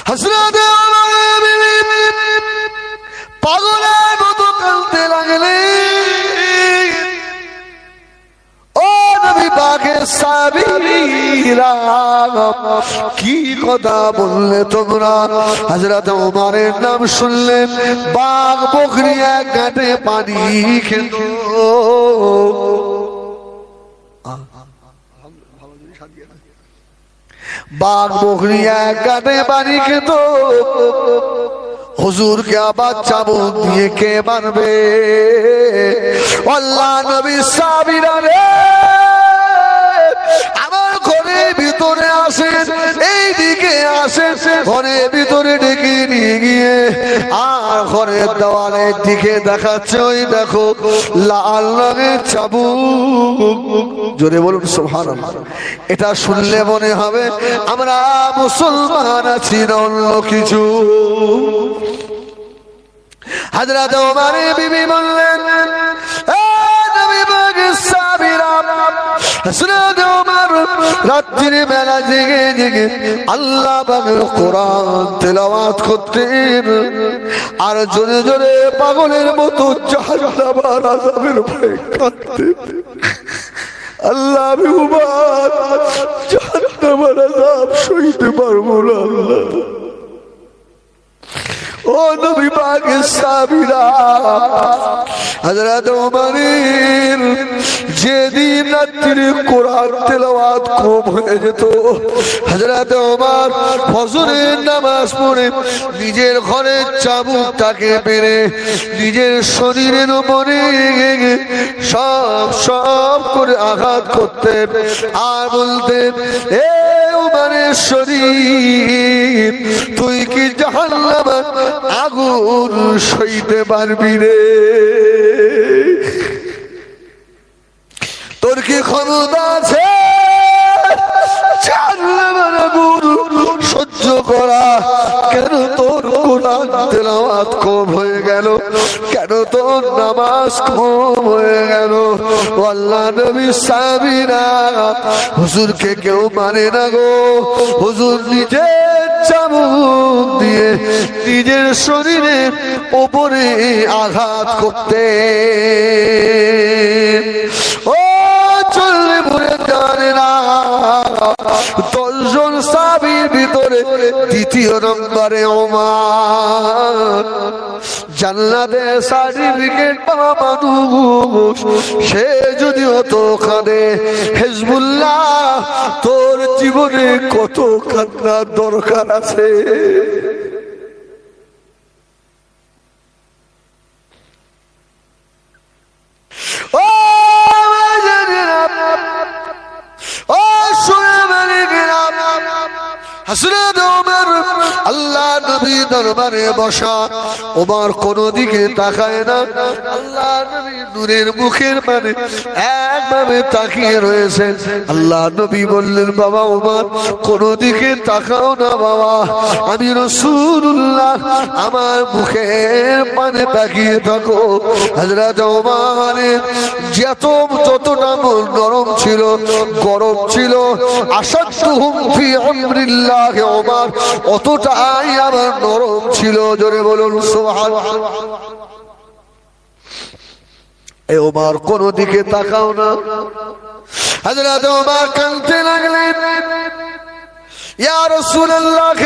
হযরত পাগলের মতো কাঁদতে লাগলেন। ও নবী পাকের সাহাবীরা, কি কথা বললে তোমরা? হযরত ওমরের নাম শুনলেন, বাঘ বকরি এক ঘাটে পানি খেত। বাঘ বকরি এক ঘাটে পানি খেত। হুজুরকে আবার চাবুক দিয়ে কে মারবে? আল্লাহ নবী সাহাবীরা রে, আমার ঘরের ভিতরে আসেন, এই দিকে আসেন, ঘরের ভিতরে ডেকে নিয়ে গিয়ে আর ঘরের দেওয়ালের দিকে দেখাচ্ছে, ওই দেখো লাল রঙের চাবুক। জোরে বলুন সুবহানাল্লাহ। এটা শুনলে মনে হবে আমরা মুসলমান আছি না অন্য কিছু। হযরত ওমর বিবি বললেন, এ নবী পাকের সাহাবীরা, হযরত ওমর রাত্রির বেলা জেগে জেগে আল্লাহ পাকের কোরআন তেলাওয়াত করতেন, আর জোরে জোরে পাগলের মতো জাহান্নামের আযাবের ভয়ে কাঁদতেন। আল্লাহ, আমি ওমর জাহান্নামের আযাব সইতে পারবো না। আল্লাহ, ও নবী পাকের সাহাবীরা, হযরত ওমরের যেদিন রাত্রিরে কোরআন তেলাওয়াত কম হয়ে যেত, হযরত ওমর ফজরের নামাজ পড়ে নিজের ঘরের চাবুকটাকে পেরে নিজের শরীরের উপরে সব সব করে আঘাত করতেন আর বলতেন, এ ওমরের শরীর, তুই কি জাহান্নামের আগুন সইতে পারবি রে? তোর কি ক্ষমতা আছে জাহান্নামের আগুন সহ্য করা? কেন তোর কোরআন তেলাওয়াত কম হয়ে গেল? কেন তোর নামাজ কম হয়ে গেল? আল্লাহ নবী সাহাবীরা, হুজুরকে কেউ মানে না গো, হুজুর নিজের চাবুক দিয়ে নিজের শরীরের উপরে আঘাত করতে। ও চললে ভুলে জানে না, 10 জন সাহাবীর ভিতরে দ্বিতীয় নম্বরে ওমর। জান্নাতে সার্টিফিকেট পাওয়া মানুষ, সে যদি হতো কাঁদে, হিজবুল্লাহ তোর জীবনে কত কান্নার দরকার আছে? ও হযরত ওমর আল্লাহ নবী দরবারে বসা, ওমর কোন দিকে তাকায় না, আল্লাহ নবী নূরের মুখের মানে একভাবে তাকিয়ে রয়েছেন। আল্লাহ নবী বললেন, বাবা ওমর কোন দিকে তাকাও না বাবা, আমি রাসূলুল্লাহ, আমার মুখের মানে তাকিয়ে থাকো। হযরত ওমরের যতটা নরম ছিল, গরম ছিল, আশাদুহুম ফি আমরিল্লাহ ওমর অতটাই আবার নরম ছিল। জোরে বলুন সুবহানাল্লাহ। এ ওমর কোন দিকে তাকাও না। হযরত ওমর কাঁদতে লাগলেন, ইয়া রাসূলুল্লাহ,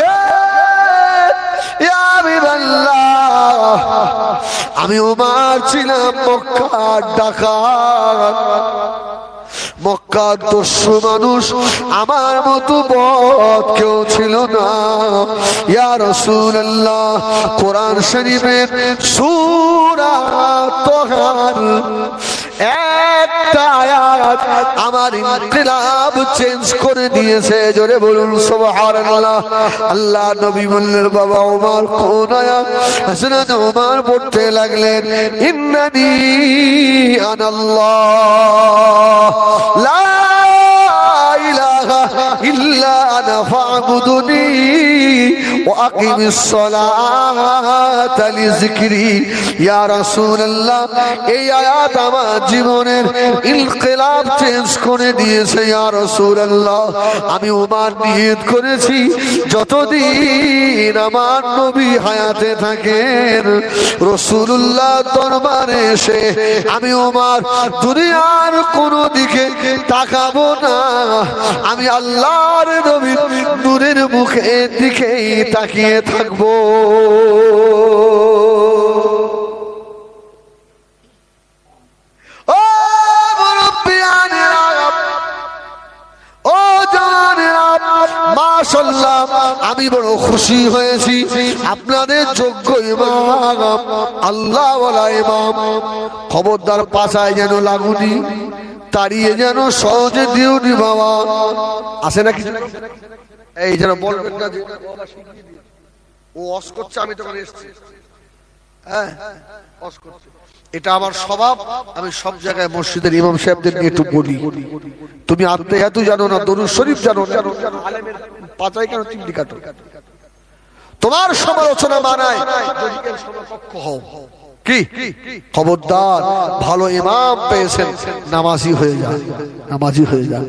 ইয়া হাবিবাল্লাহ, আমি ওমর ছিলাম মক্কার ডাকাত, মক্কার দস্যু মানুষ, আমার মতো বদ কেউ ছিল না। ইয়া রাসূলুল্লাহ, কোরআন শরীফের সূরা তাহার একটা আয়াত আমার ইনকিলাব চেঞ্জ করে দিয়েছে। জোরে বলুন সুবহানাল্লাহ। আল্লাহ নবী বললেন, বাবা ওমর কোন আয়াত? হযরত ওমর পড়তে লাগলেন, ইন্নানি আনাল্লাহ লা ইলাহা ইল্লা আনা ফা'বুদুনি ওয়া আকিমিস সালাতা লিযিকরি। ইয়া রাসূলুল্লাহ, এই আয়াত আমার জীবনের ইনকিলাব চেঞ্জ করে দিয়েছে। ইয়া রাসূলুল্লাহ, আমি ওমর নিয়ত করেছি যতদিন আমার নবী হায়াতে থাকেন, রাসূলুল্লাহ দরবারে এসে আমি ওমর দুনিয়ার কোন দিকে তাকাবো না, আমি আল্লাহর নবীর নূরের মুখের দিকেই তাকিয়ে থাকবো। ও মুরব্বিয়ানেরা, ও জানেরা, মাশাআল্লাহ, আমি বড় খুশি হয়েছি। আপনাদের যোগ্য ইমাম, আল্লাহ ওয়ালা ইমাম, খবরদার পাছায় যেন লাগুনি, তাড়িয়ে যেন সহজে দিওনি বাবা। আছে নাকি? এই যেন বলবেন না যে ও অস করছে, আমি তখন এসেছি, হ্যাঁ অস করছে, এটা আমার স্বভাব। আমি সব জায়গায় মসজিদের ইমাম সাহেবদের নিয়ে একটু বলি, তুমি আত্মীয়াতু জানো না, দরুদ শরীফ জানো না, আলেমের পাতায় কেন চিমটি কাটো? তোমার সমালোচনা মানায় যদি এর সমকক্ষ হও। কি খবরদার, ভালো ইমাম পেয়েছেন, নামাজি হয়ে যান, নামাজি হয়ে যান।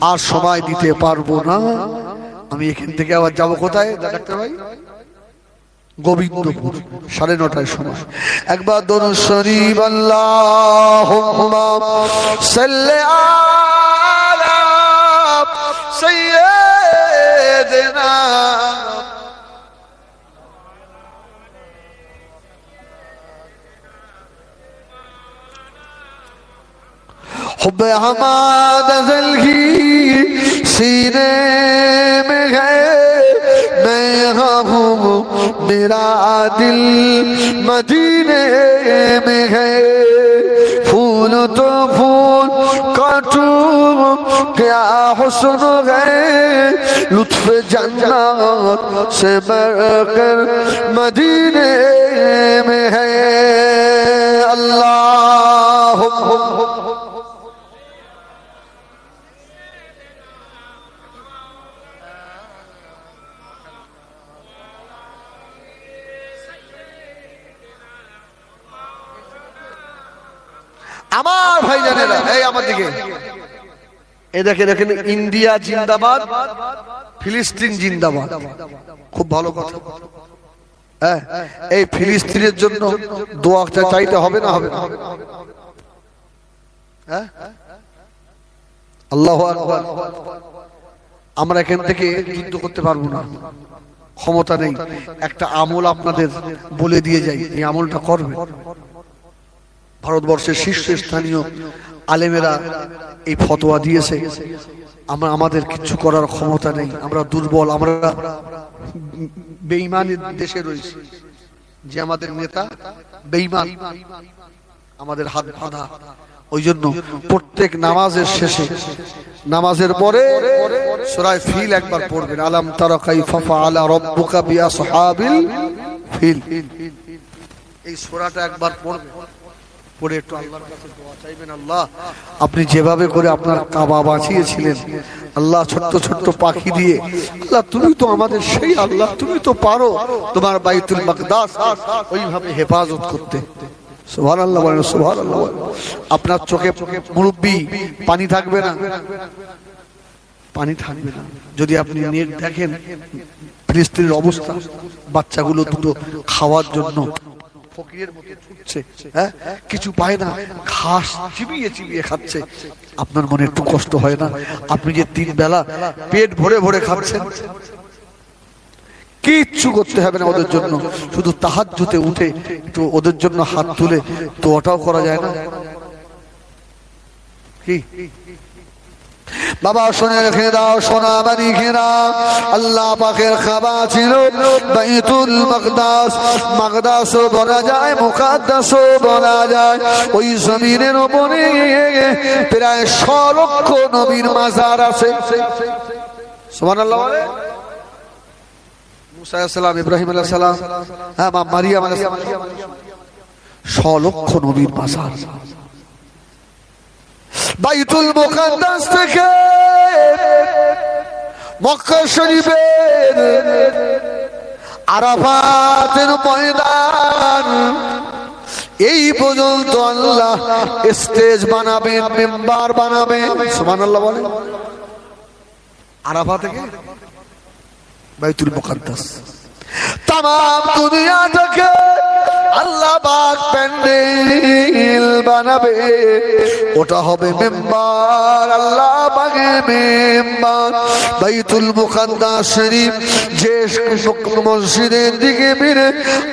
আর সময় দিতে পারবো না, আমি এখান থেকে আবার যাবো কোথায় ডাক্তার ভাই? গোবিন্দপুর, 9:30টার সময়। একবার দরুদ শরীফ আল্লাহুম্মা সাল্লি আলা সাইয়্যিদিনা हुब्बे हमाद की सीने में है, मैं यहाँ हूँ मेरा दिल मदीने में है। फूल तो फूल काटूं क्या हुस्न है, लुत्फ जन्नत से बढ़कर मदीने में है। अल्लाह আমার ভাই জানেরা, এই আমার দিকে এই দেখে, দেখেন ইন্ডিয়া জিন্দাবাদ, ফিলিস্তিন জিন্দাবাদ। খুব ভালো কথা। হ্যাঁ, এই ফিলিস্তিনের জন্য দোয়া চাইতে হবে না? হবে না? হ্যাঁ, আল্লাহু আকবার। আমরা এখান থেকে যুদ্ধ করতে পারবো না, ক্ষমতা নেই। একটা আমল আপনাদের বলে দিয়ে যাই, এই আমলটা করবে। ভারতবর্ষের শীর্ষস্থানীয় আলেমেরা এই ফতোয়া দিয়েছে। আমাদের কিছু করার ক্ষমতা নেই, আমরা দুর্বল, আমরা বেঈমানের দেশে রয়েছি। যে আমাদের নেতা বেঈমান, আমাদের হাত বাঁধা। ওই জন্য প্রত্যেক নামাজের শেষে, নামাজের পরে সূরা ফিল একবার পড়বেন, আলাম তারা কাইফা ফাআলা রাব্বুকা বিআসহাবিল ফিল। এই সূরাটা একবার পড়বেন, পড়ে একটু আল্লাহর কাছে দোয়া চাইবেন। আল্লাহ, আপনি যেভাবে করে আপনার কাবা বাঁচিয়েছিলেন, আল্লাহ ছোট্ট ছোট্ট পাখি দিয়ে, আল্লাহ তুমি তো আমাদের সেই আল্লাহ, তুমি তো পারো তোমার বাইতুল মাকদাস ওইভাবে হেফাজত করতে। সুবহানাল্লাহ বলেন, সুবহানাল্লাহ। আপনার চোখে মুরব্বি, পানি থাকবে না, পানি থাকবে না। যদি আপনি নেট দেখেন ফিলিস্তিনের অবস্থা, বাচ্চাগুলো দুটো খাওয়ার জন্য ফকিরের মতো ছুটছে, হ্যাঁ, কিছু পায় না, ঘাস চিবিয়ে চিবিয়ে খাচ্ছে। আপনার মনে একটু কষ্ট হয় না? আপনি যে 3 বেলা পেট ভরে ভরে খাচ্ছেন, কিচ্ছু করতে হবে না ওদের জন্য, শুধু তাহাজ্জুদে উঠে একটু ওদের জন্য হাত তুলে তো ওটাও করা যায় না? কি বাবা শুনে রেখে দাও, সোনা বাড়ি ঘেরা আল্লাহ পাকের খাবা ছিল বাইতুল মাকদাস। মাকদাসও বলা যায়, মুকাদ্দাসও বলা যায়। ওই জমিনের উপরে প্রায় 100 লক্ষ নবীর মাজার আছে। সুবহানাল্লাহ বলে। মুসা আলাইহিস সালাম, ইব্রাহিম আলাইহিস সালাম, হ্যাঁ, মারিয়াম আলাইহিস সালাম, 100 লক্ষ নবীর মাজার। বাইতুল মুকাদ্দাস থেকে মক্কা শরীফের আরাফাতের ময়দান এই পর্যন্ত আল্লাহ স্টেজ বানাবেন, মেম্বার বানাবেন। সুবহানাল্লাহ বলেন। আরাফা থেকে বাইতুল মুকাদ্দাস, তামাম দুনিয়াটাকে আল্লাহ পাক প্যান্ডেল বানাবে, ওটা হবে মেম্বার, আল্লাহ পাকের মেম্বার। বাইতুল মুকাদ্দাস শরীফ যে মসজিদের দিকে ফিরে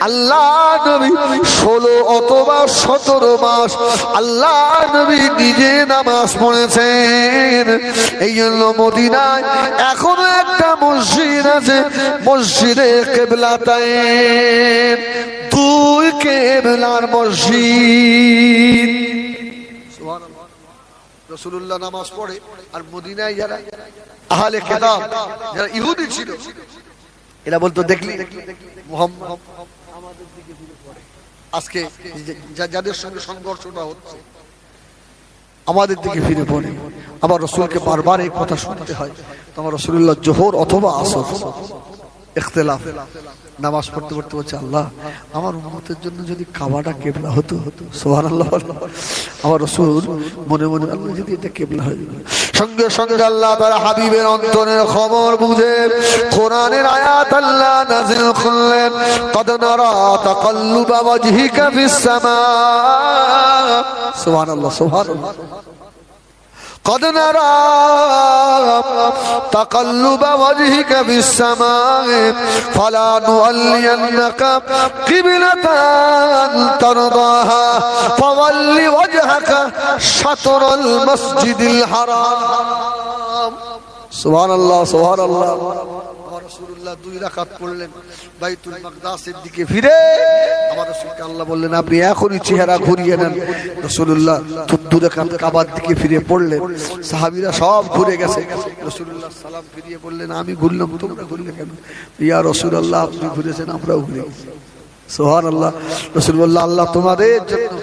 আল্লাহ নবী 16 অথবা 17 মাস আল্লাহ নবী নিজে নামাজ পড়েছেন। এই জন্য মদিনায় এখনো একটা মসজিদ আছে, মসজিদে কিবলাতাইন, 2 কিবলার মসজিদ। সুবহানাল্লাহ। রাসূলুল্লাহ নামাজ পড়ে, আর মদিনায় যারা আহলে কিতাব, যারা ইহুদি ছিল, এরা বলতো দেখলি মুহাম্মদ আমাদের দিকে ফিরে পড়ে। আজকে যাদের সঙ্গে সংঘর্ষটা হচ্ছে আমাদের দিকে ফিরে পড়ে। আবার রাসূলকে বারবার এই কথা শুনতে হয়। তোমার রাসূলুল্লাহ জোহর অথবা আসর ইখতিলাফ। নামাজ পড়তে পড়তে বলছে, আল্লাহ আমার উম্মতের জন্য যদি কাবাটা কেবলা হতো। সুবহানাল্লাহ। আমার রাসূল মনে মনে, আল্লাহ যদি এটা কেবলা হয়। সঙ্গে সঙ্গে আল্লাহ তাআলা হাবিবের অন্তরের খবর বুঝে কোরআনের আয়াত আল্লাহ নাযিল করলেন, কদ নারা তাকাল্লুবা ওয়াজহিকা ফিস সামা। সুবহানাল্লাহ, সুবহানাল্লাহ। قد نرى تقلب وجهك في السماء فلنولينك قبلة ترضاها فول وجهك شطر المسجد الحرام। سبحان الله، سبحان الله। রাসূলুল্লাহ 2 রাকাত পড়লেন, বাইতুল মাকদাসের দিকে ফিরে আমার রাসূলকে আল্লাহ বললেন, আপনি এখনই চেহারা ঘুরিয়ে নেন। রাসূলুল্লাহ 2 রাকাত কাবার দিকে ফিরে পড়লেন। সাহাবীরা সব ঘুরে গেছে। রাসূলুল্লাহ সালাম ফিরিয়ে বললেন, আমি ঘুরলাম, তোমরা ঘুরলে কেন? ইয়া রাসূলুল্লাহ, আপনি ঘুরেছেন, আমরাও ঘুরে গেছি। সুবহানাল্লাহ। রাসূল বললেন, আল্লাহ তোমাদের জন্য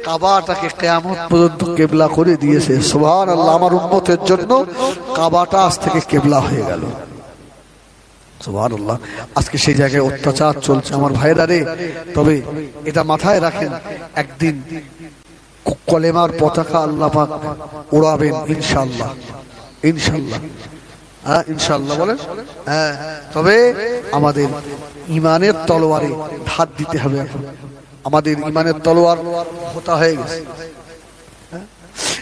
কাবাটাকে কিয়ামত পর্যন্ত কিবলা করে দিয়েছে। সুবহানাল্লাহ। আমার উম্মতের জন্য কাবাটা আজ থেকে কিবলা হয়ে গেল। সুবহানাল্লাহ। আজকে সেই জায়গায় অত্যাচার চলছে আমার ভাইরা রে। তবে এটা মাথায় রাখেন, একদিন কলেমার পতাকা আল্লাহ পাক উড়াবেন ইনশাআল্লাহ। ইনশাআল্লাহ, হ্যাঁ ইনশাআল্লাহ বলেন। হ্যাঁ, তবে আমাদের ইমানের তলোয়ারে ধার দিতে হবে। আমাদের ইমানের তলোয়ার ভোতা হয়ে গেছে।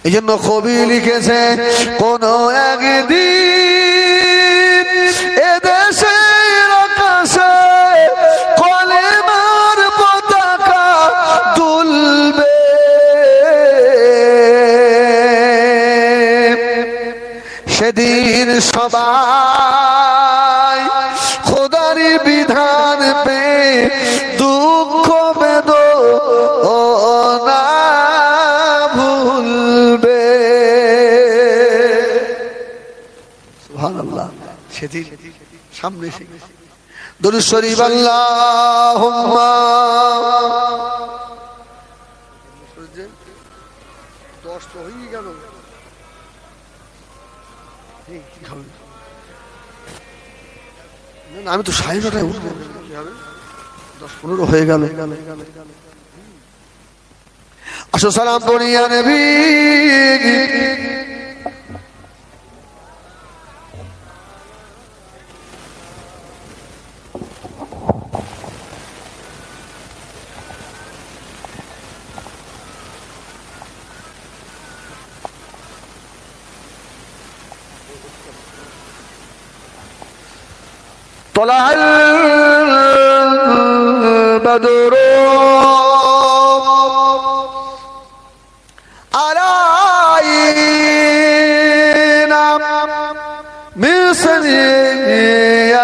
এই জন্য কবি লিখেছে, কোন একদিন এদেশের আকাশে কলেমার পতাকা দুলবে, সেদিন সবাই খোদার বিধান পে দুঃখ বেদনা ভুলবে। সুবহানাল্লাহ। সেদিন সামনে এসে দরুদ শরীফ আল্লাহুম্মা 10 তো হয়ে গেল। আমি তো 9:30টায় উঠবো, 10-15 হয়ে গেল। আসো সালাম পড়িয়া নবী। طلع البدر علينا من ثنيات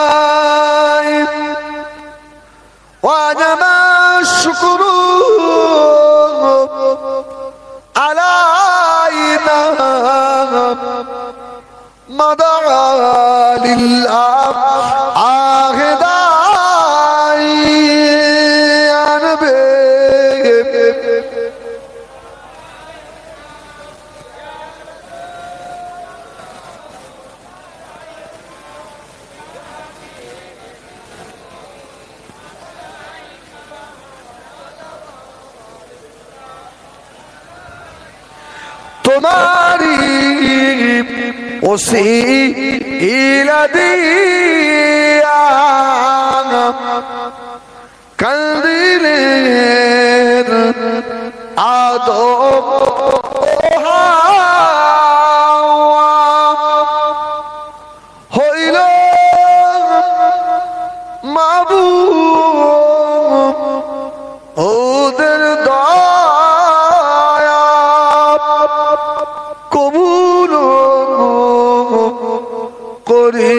البداية وجب الشكر علينا مدى للأعداء يا نبي तुम्हारी उसी दिया कंदिलेर आदो হইল মাবুদ ওদের দয়া কবুল করি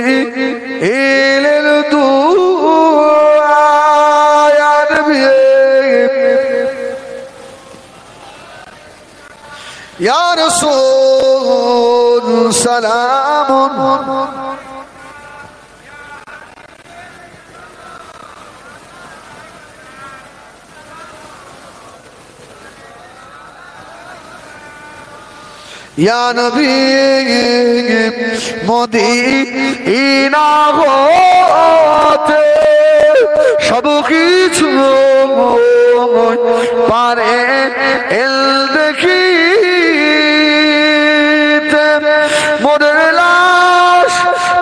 এলের দুআ ইয়া নবী ইয়া রাসূল সালামুন ইয়া নবী মদিনা হতে সব কিছু পারে এল দেখিতে মোদের লাশ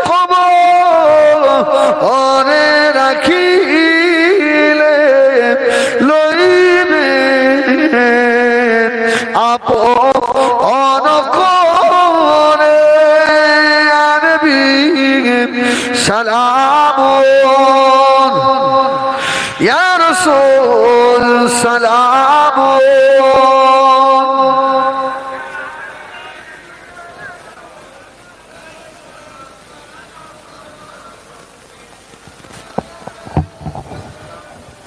কবরে রাখিলে লইবে আপন করে আনবি সালাম ইয়া রাসূল সালাম।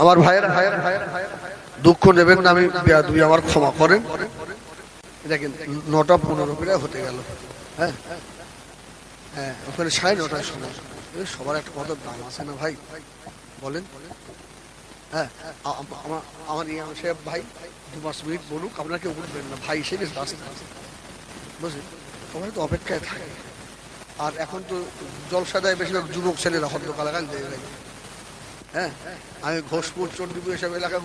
আমার ভাইয়েরা দুঃখ নেবেন না, আমি দুই আমার ক্ষমা করেন। দেখেন 9:15 হতে গেল। হ্যাঁ হ্যাঁ, ওখানে 9:30টার সময়। সবার একটা কত দাম আছে না ভাই, বলেন? হ্যাঁ, আমার ইমাম সাহেব ভাই 2-5 মিনিট বলুক, আপনারা কেউ উঠবেন না ভাই, হিসেবে রাস্তা বুঝলেন, সবাই তো অপেক্ষায় থাকে। আর এখন তো জলসা দেয় বেশিরভাগ যুবক ছেলেরা, হদ্দকালাগান দেয়। হ্যাঁ, আমি ঘোষপুর চণ্ডীপুর এসব এলাকা